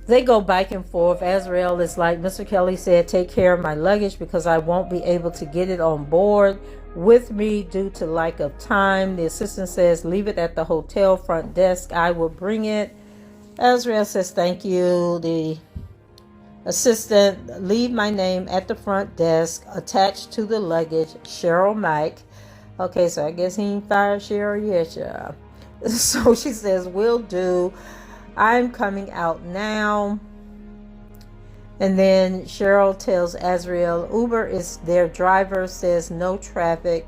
Speaker 1: they go back and forth. Azriel is like, Mr. Kelly said, take care of my luggage because I won't be able to get it on board with me due to lack of time. The assistant says, leave it at the hotel front desk. I will bring it. Azriel says, thank you. The assistant, leave my name at the front desk attached to the luggage. Cheryl Mike. Okay, so I guess he ain't fired Cheryl yet, y'all. So she says, will do. I'm coming out now. And then Cheryl tells Azriel, Uber is there. Driver says no traffic.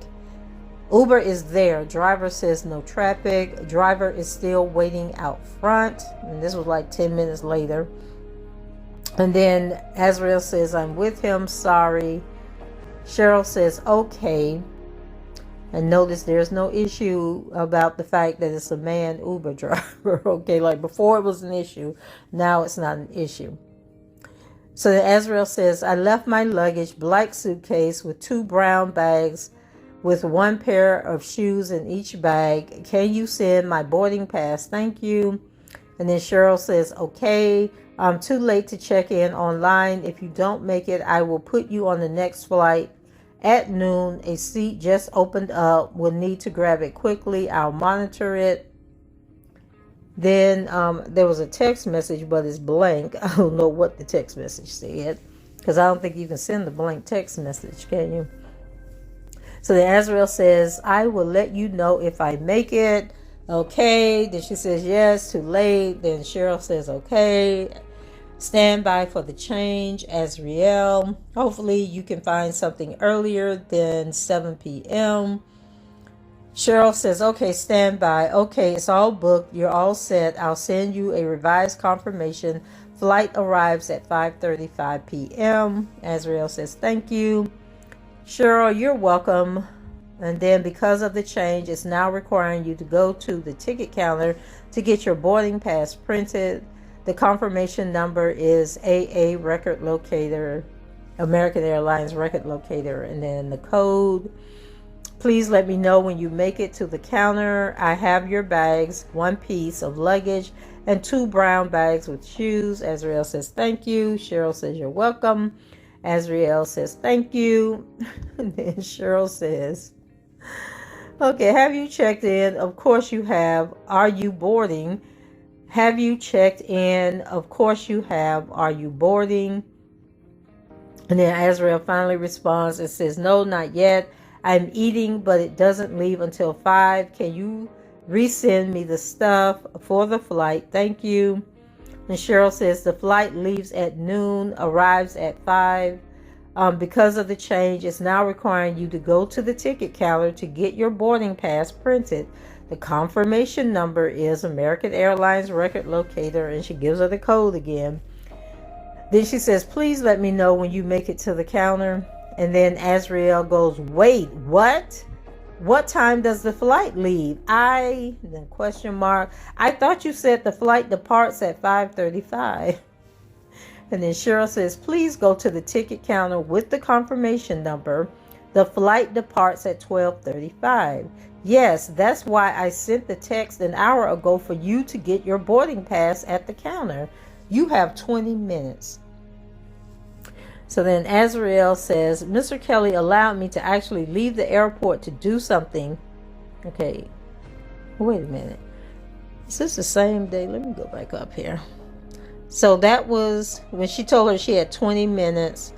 Speaker 1: Uber is there. Driver says no traffic. Driver is still waiting out front. And this was like 10 minutes later. And then Azriel says, I'm with him. Sorry. Cheryl says, okay. And notice there's no issue about the fact that it's a man Uber driver. Okay, like before it was an issue. Now it's not an issue. So Azriel says, I left my luggage, black suitcase with 2 brown bags with 1 pair of shoes in each bag. Can you send my boarding pass? Thank you. And then Cheryl says, okay, I'm too late to check in online. If you don't make it, I will put you on the next flight at noon. A seat just opened up. We'll need to grab it quickly. I'll monitor it. Then there was a text message, but it's blank. I don't know what the text message said because I don't think you can send a blank text message, can you? So then Azriel says, I will let you know if I make it. Okay. Then she says, yes, too late. Then Cheryl says, okay. Stand by for the change. Azriel, hopefully you can find something earlier than 7 p.m. Cheryl says, okay, stand by. Okay, it's all booked. You're all set. I'll send you a revised confirmation. Flight arrives at 5:35 p.m. Azriel says, thank you. Cheryl, you're welcome. And then because of the change, it's now requiring you to go to the ticket counter to get your boarding pass printed. The confirmation number is AA record locator, American Airlines record locator. And then the code. Please let me know when you make it to the counter. I have your bags, 1 piece of luggage, and 2 brown bags with shoes. Azriel says, thank you. Cheryl says, you're welcome. Azriel says, thank you. And then Cheryl says, okay, have you checked in? Of course you have. Are you boarding? Have you checked in? Of course you have. Are you boarding? And then Azriel finally responds and says, no, not yet. I'm eating, but it doesn't leave until 5. Can you resend me the stuff for the flight? Thank you. And Cheryl says the flight leaves at noon, arrives at 5. Because of the change, it's now requiring you to go to the ticket counter to get your boarding pass printed. The confirmation number is American Airlines record locator, and she gives her the code again. Then she says, please let me know when you make it to the counter. And then Azriel goes, wait, what? What time does the flight leave? I thought you said the flight departs at 5:35. And then Cheryl says, please go to the ticket counter with the confirmation number. The flight departs at 12:35. Yes, that's why I sent the text an hour ago for you to get your boarding pass at the counter. You have 20 minutes. So then Azriel says, Mr. Kelly allowed me to actually leave the airport to do something. Okay, wait a minute. Is this the same day? Let me go back up here. So that was when she told her she had 20 minutes.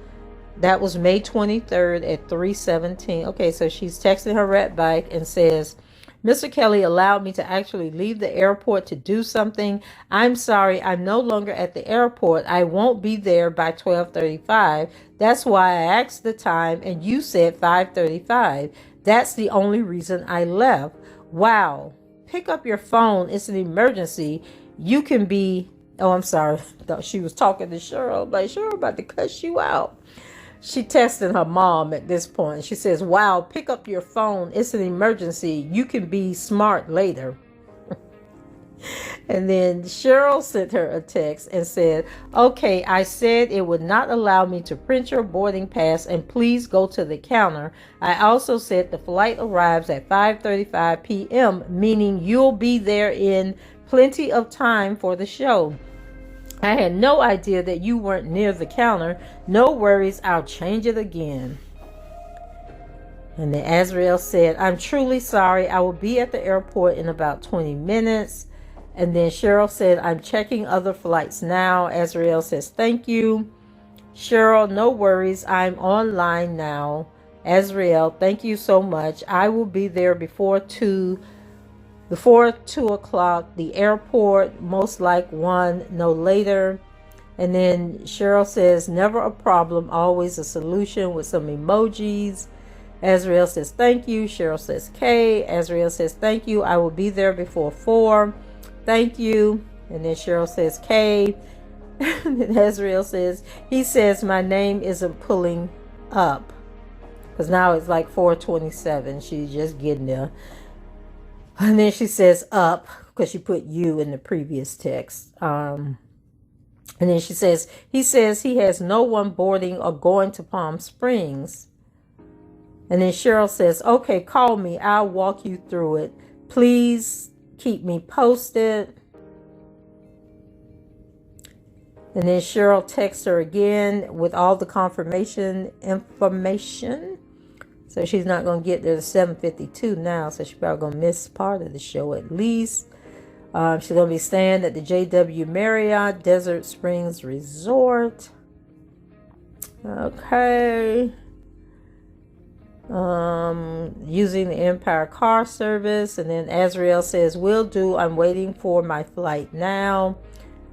Speaker 1: That was May 23rd at 3:17. Okay, so she's texting her rat bike and says, Mr. Kelly allowed me to actually leave the airport to do something. I'm sorry, I'm no longer at the airport. I won't be there by 12:35. That's why I asked the time and you said 5:35. That's the only reason I left. Wow. Pick up your phone. It's an emergency. You can be... Oh, I'm sorry. I thought she was talking to Cheryl. Like, Cheryl about to cuss you out. She texted her mom at this point. She says, wow, pick up your phone. It's an emergency. You can be smart later. And then Cheryl sent her a text and said, okay, I said it would not allow me to print your boarding pass and please go to the counter. I also said the flight arrives at 5:35 p.m., meaning you'll be there in plenty of time for the show. I had no idea that you weren't near the counter. No worries, I'll change it again. And then Azriel said, I'm truly sorry. I will be at the airport in about 20 minutes. And then Cheryl said, I'm checking other flights now. Azriel says, thank you. Cheryl, no worries. I'm online now. Azriel, thank you so much. I will be there before 2 o'clock. The airport, most like 1, no later. And then Cheryl says, never a problem, always a solution, with some emojis. Azriel says, thank you. Cheryl says, K. Azriel says, thank you. I will be there before 4. Thank you. And then Cheryl says, K. And then Azriel says, he says my name isn't pulling up. Because now it's like 4:27. She's just getting there. And then she says up, because she put you in the previous text. And then she says, he says he has no one boarding or going to Palm Springs. And then Cheryl says, okay, call me. I'll walk you through it. Please keep me posted. And then Cheryl texts her again with all the confirmation information. So she's not going to get there to 7:52 now. So she's probably going to miss part of the show at least. She's going to be staying at the JW Marriott Desert Springs Resort. Okay. Using the Empire car service. And then Azriel says, will do. I'm waiting for my flight now.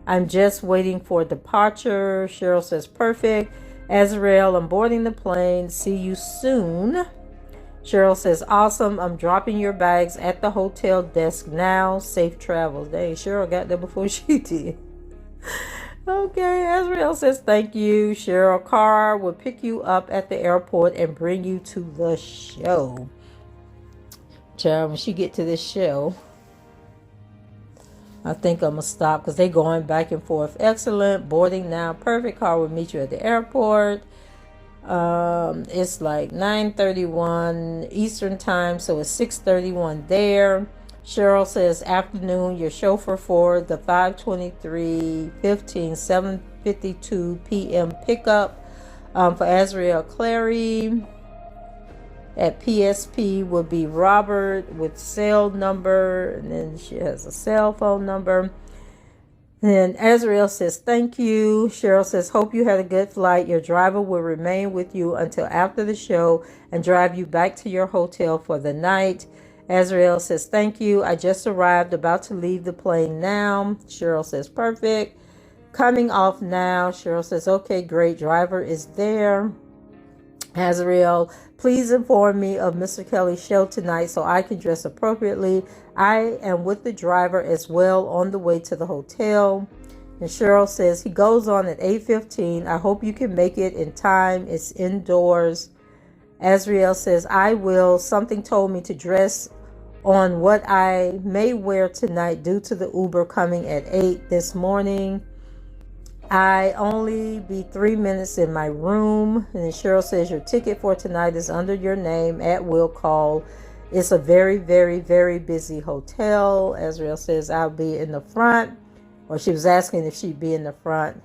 Speaker 1: I'm just waiting for departure. Cheryl says, perfect. Azriel, I'm boarding the plane. See you soon. Cheryl says, awesome. I'm dropping your bags at the hotel desk now. Safe travels. Dang, Cheryl got there before she did. Okay, Azriel says, thank you. Cheryl, car will pick you up at the airport and bring you to the show. Child, when she get to this show, I think I'm going to stop because they're going back and forth. Excellent. Boarding now. Perfect. Car will meet you at the airport. It's like 9:31 Eastern time, so it's 6:31 there. Cheryl says, afternoon, your chauffeur for the 5:23, 15, 7:52 p.m. pickup for Azriel Clary at PSP will be Robert with cell number, and then she has a cell phone number. And Azriel says, thank you. Cheryl says, hope you had a good flight. Your driver will remain with you until after the show and drive you back to your hotel for the night. Azriel says, thank you. I just arrived, about to leave the plane now. Cheryl says, perfect. Coming off now. Cheryl says, okay, great. Driver is there. Azriel, please inform me of Mr. Kelly's show tonight so I can dress appropriately. I am with the driver as well on the way to the hotel. And Cheryl says, he goes on at 8:15. I hope you can make it in time. It's indoors. Azriel says, I will. Something told me to dress on what I may wear tonight due to the Uber coming at 8 this morning. I only be 3 minutes in my room. And then Cheryl says, your ticket for tonight is under your name at will call. It's a very, very, very busy hotel. Azriel says, I'll be in the front. Or she was asking if she'd be in the front.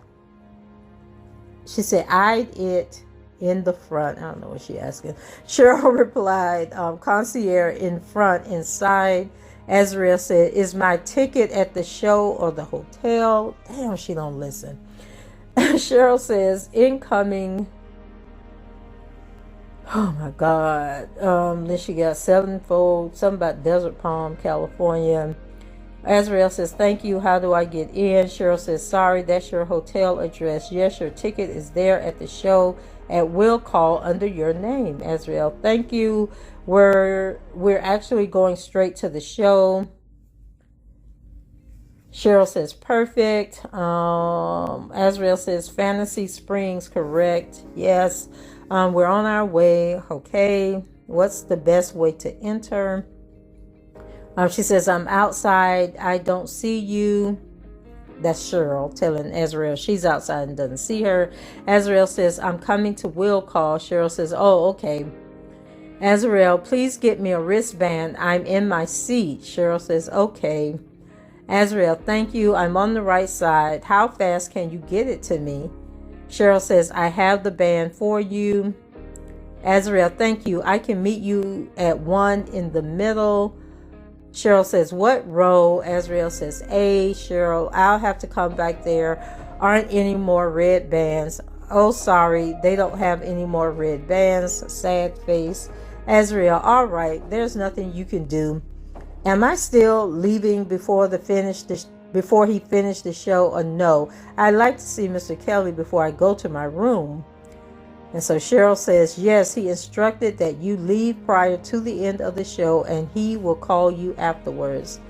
Speaker 1: She said, I'd it in the front. I don't know what she's asking. Cheryl replied, concierge in front, inside. Azriel said, is my ticket at the show or the hotel? Damn, she don't listen. Cheryl says, incoming. Oh my God. Then she got sevenfold, something about Desert Palm, California. Azriel says, thank you. How do I get in? Cheryl says, sorry, that's your hotel address. Yes, your ticket is there at the show at will call under your name. Azriel, thank you. We're actually going straight to the show. Cheryl says, perfect. Azriel says, Fantasy Springs, correct. Yes. We're on our way. Okay. What's the best way to enter? She says, I'm outside. I don't see you. That's Cheryl telling Azriel she's outside and doesn't see her. Azriel says, I'm coming to will call. Cheryl says, oh, okay. Azriel, please get me a wristband. I'm in my seat. Cheryl says, okay. Azriel, thank you. I'm on the right side. How fast can you get it to me? Cheryl says, I have the band for you. Azriel, thank you. I can meet you at 1 in the middle. Cheryl says, what row? Azriel says, A. Cheryl, I'll have to come back there. Aren't any more red bands? Oh, sorry. They don't have any more red bands. Sad face. Azriel, all right. There's nothing you can do. Am I still leaving before he finished the show, or no? I'd like to see Mr. Kelly before I go to my room. And so Cheryl says, yes, he instructed that you leave prior to the end of the show and he will call you afterwards.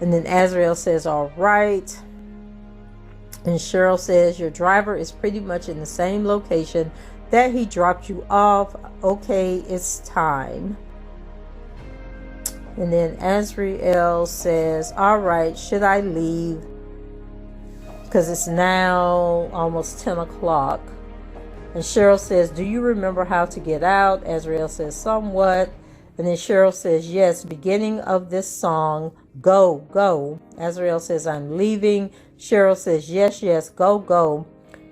Speaker 1: And then Azriel says, all right. And Cheryl says, your driver is pretty much in the same location that he dropped you off. Okay, it's time. And then Azriel says, all right, should I leave? Because it's now almost 10 o'clock. And Cheryl says, do you remember how to get out? Azriel says, somewhat. And then Cheryl says, yes, beginning of this song, go, go. Azriel says, I'm leaving. Cheryl says, yes, yes, go, go.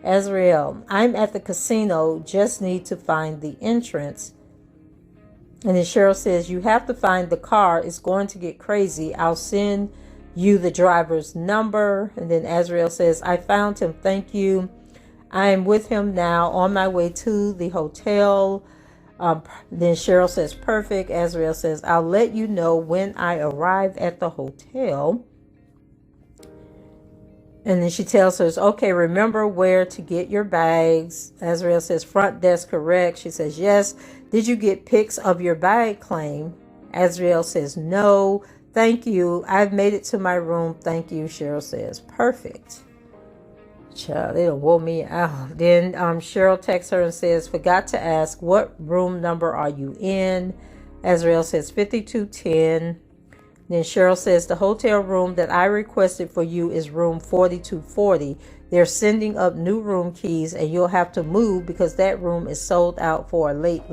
Speaker 1: Azriel, I'm at the casino, just need to find the entrance. And then Cheryl says, you have to find the car. It's going to get crazy. I'll send you the driver's number. And then Azriel says, I found him. Thank you. I am with him now on my way to the hotel. Then Cheryl says, perfect. Azriel says, I'll let you know when I arrive at the hotel. And then she tells her, okay, remember where to get your bags. Azriel says, front desk, correct. She says, yes. Did you get pics of your bag claim? Azriel says, no. Thank you. I've made it to my room. Thank you. Cheryl says, perfect. Child, they done wore me out. Then Cheryl texts her and says, forgot to ask, what room number are you in? Azriel says, 5210. Then Cheryl says, the hotel room that I requested for you is room 4240. They're sending up new room keys and you'll have to move because that room is sold out for a late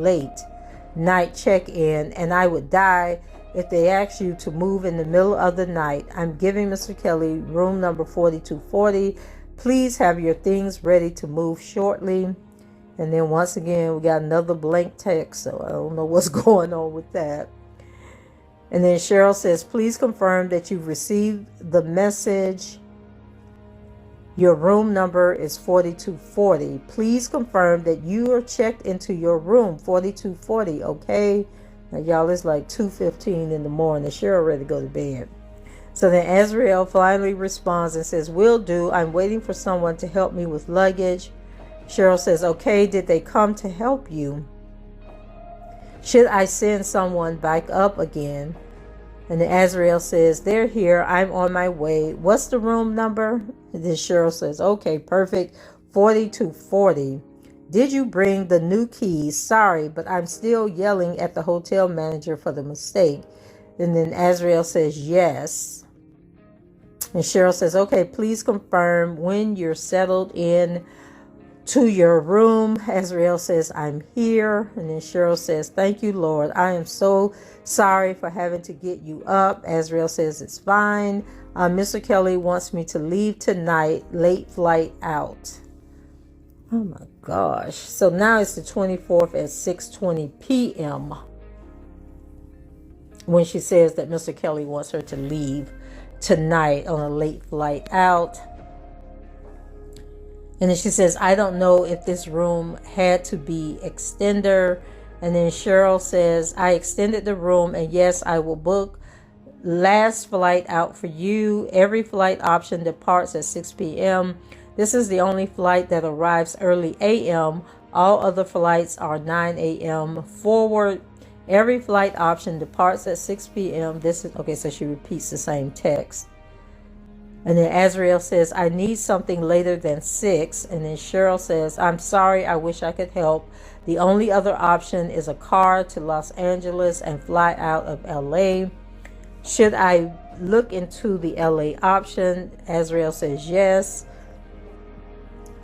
Speaker 1: night check-in. And I would die if they asked you to move in the middle of the night. I'm giving Mr. Kelly room number 4240. Please have your things ready to move shortly. And then once again, we got another blank text. So I don't know what's going on with that. And then Cheryl says, please confirm that you've received the message. Your room number is 4240. Please confirm that you are checked into your room 4240, okay? Now, y'all, it's like 2:15 in the morning. Cheryl ready to go to bed. So then Azriel finally responds and says, will do. I'm waiting for someone to help me with luggage. Cheryl says, okay, did they come to help you? Should I send someone back up again? And then Azriel says, they're here. I'm on my way. What's the room number? And then Cheryl says, okay, perfect. 4240. Did you bring the new keys? Sorry, but I'm still yelling at the hotel manager for the mistake. And then Azriel says, yes. And Cheryl says, okay, please confirm when you're settled in to your room. Azriel says, I'm here. And then Cheryl says, thank you, Lord. I am so sorry for having to get you up. Azriel says, it's fine. Mr. Kelly wants me to leave tonight. Late flight out. Oh my gosh. So now it's the 24th at 6:20 p.m. when she says that Mr. Kelly wants her to leave tonight on a late flight out. And then she says, I don't know if this room had to be extender. And then Cheryl says, I extended the room, and yes, I will book last flight out for you. Every flight option departs at 6 p.m. This is the only flight that arrives early a.m. All other flights are 9 a.m. forward. Every flight option departs at 6 p.m. This is okay, so she repeats the same text. And then Azriel says, I need something later than 6. And then Cheryl says, I'm sorry, I wish I could help. The only other option is a car to Los Angeles and fly out of LA. Should I look into the LA option? Azriel says, yes.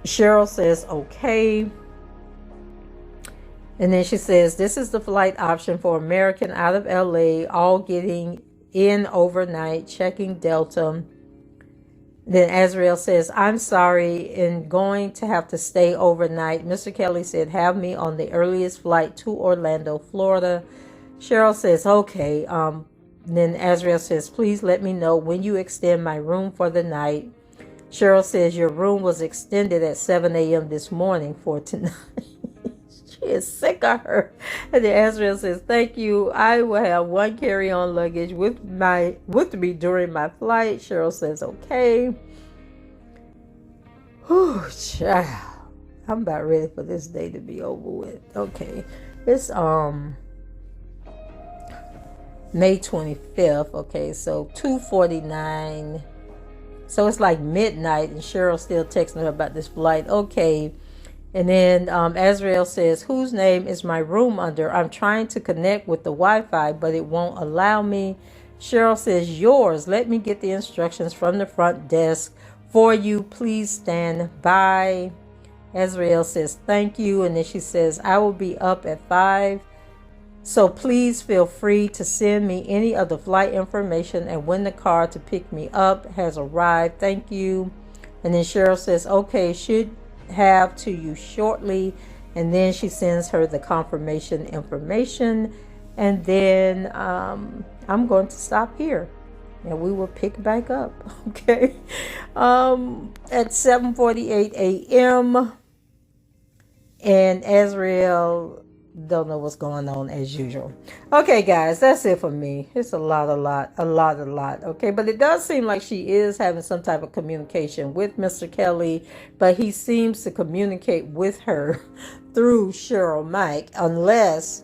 Speaker 1: Cheryl says, okay. And then she says, this is the flight option for American out of LA, all getting in overnight, checking Delta. Then Azriel says, I'm sorry, and going to have to stay overnight. Mr. Kelly said, have me on the earliest flight to Orlando, Florida. Cheryl says, okay. Then Azriel says, please let me know when you extend my room for the night. Cheryl says, your room was extended at 7 a.m. this morning for tonight. She is sick of her. And then Azriel says, thank you. I will have one carry-on luggage with me during my flight. Cheryl says, okay. Whew, child. I'm about ready for this day to be over with. Okay. It's May 25th. Okay, so 2:49. So it's like midnight, and Cheryl's still texting her about this flight. Okay. And then Azriel says, whose name is my room under? I'm trying to connect with the Wi-Fi, but it won't allow me. Cheryl says, yours. Let me get the instructions from the front desk for you. Please stand by. Azriel says, thank you. And then she says, I will be up at 5. So please feel free to send me any of the flight information and when the car to pick me up has arrived. Thank you. And then Cheryl says, okay, should have to you shortly. And then she sends her the confirmation information. And then I'm going to stop here and we will pick back up. Okay. At 7:48 a.m. and Azriel don't know what's going on as usual. Okay, guys, that's it for me. It's a lot. Okay, but it does seem like she is having some type of communication with Mr. Kelly, but he seems to communicate with her through Cheryl Mike, unless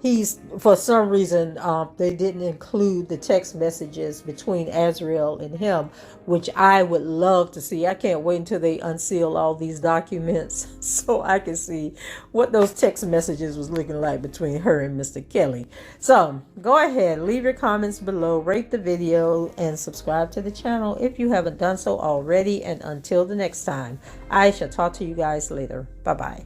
Speaker 1: he's, for some reason, they didn't include the text messages between Azriel and him, which I would love to see. I can't wait until they unseal all these documents so I can see what those text messages was looking like between her and Mr. Kelly. So go ahead, leave your comments below, rate the video, and subscribe to the channel if you haven't done so already. And until the next time, I shall talk to you guys later. Bye-bye.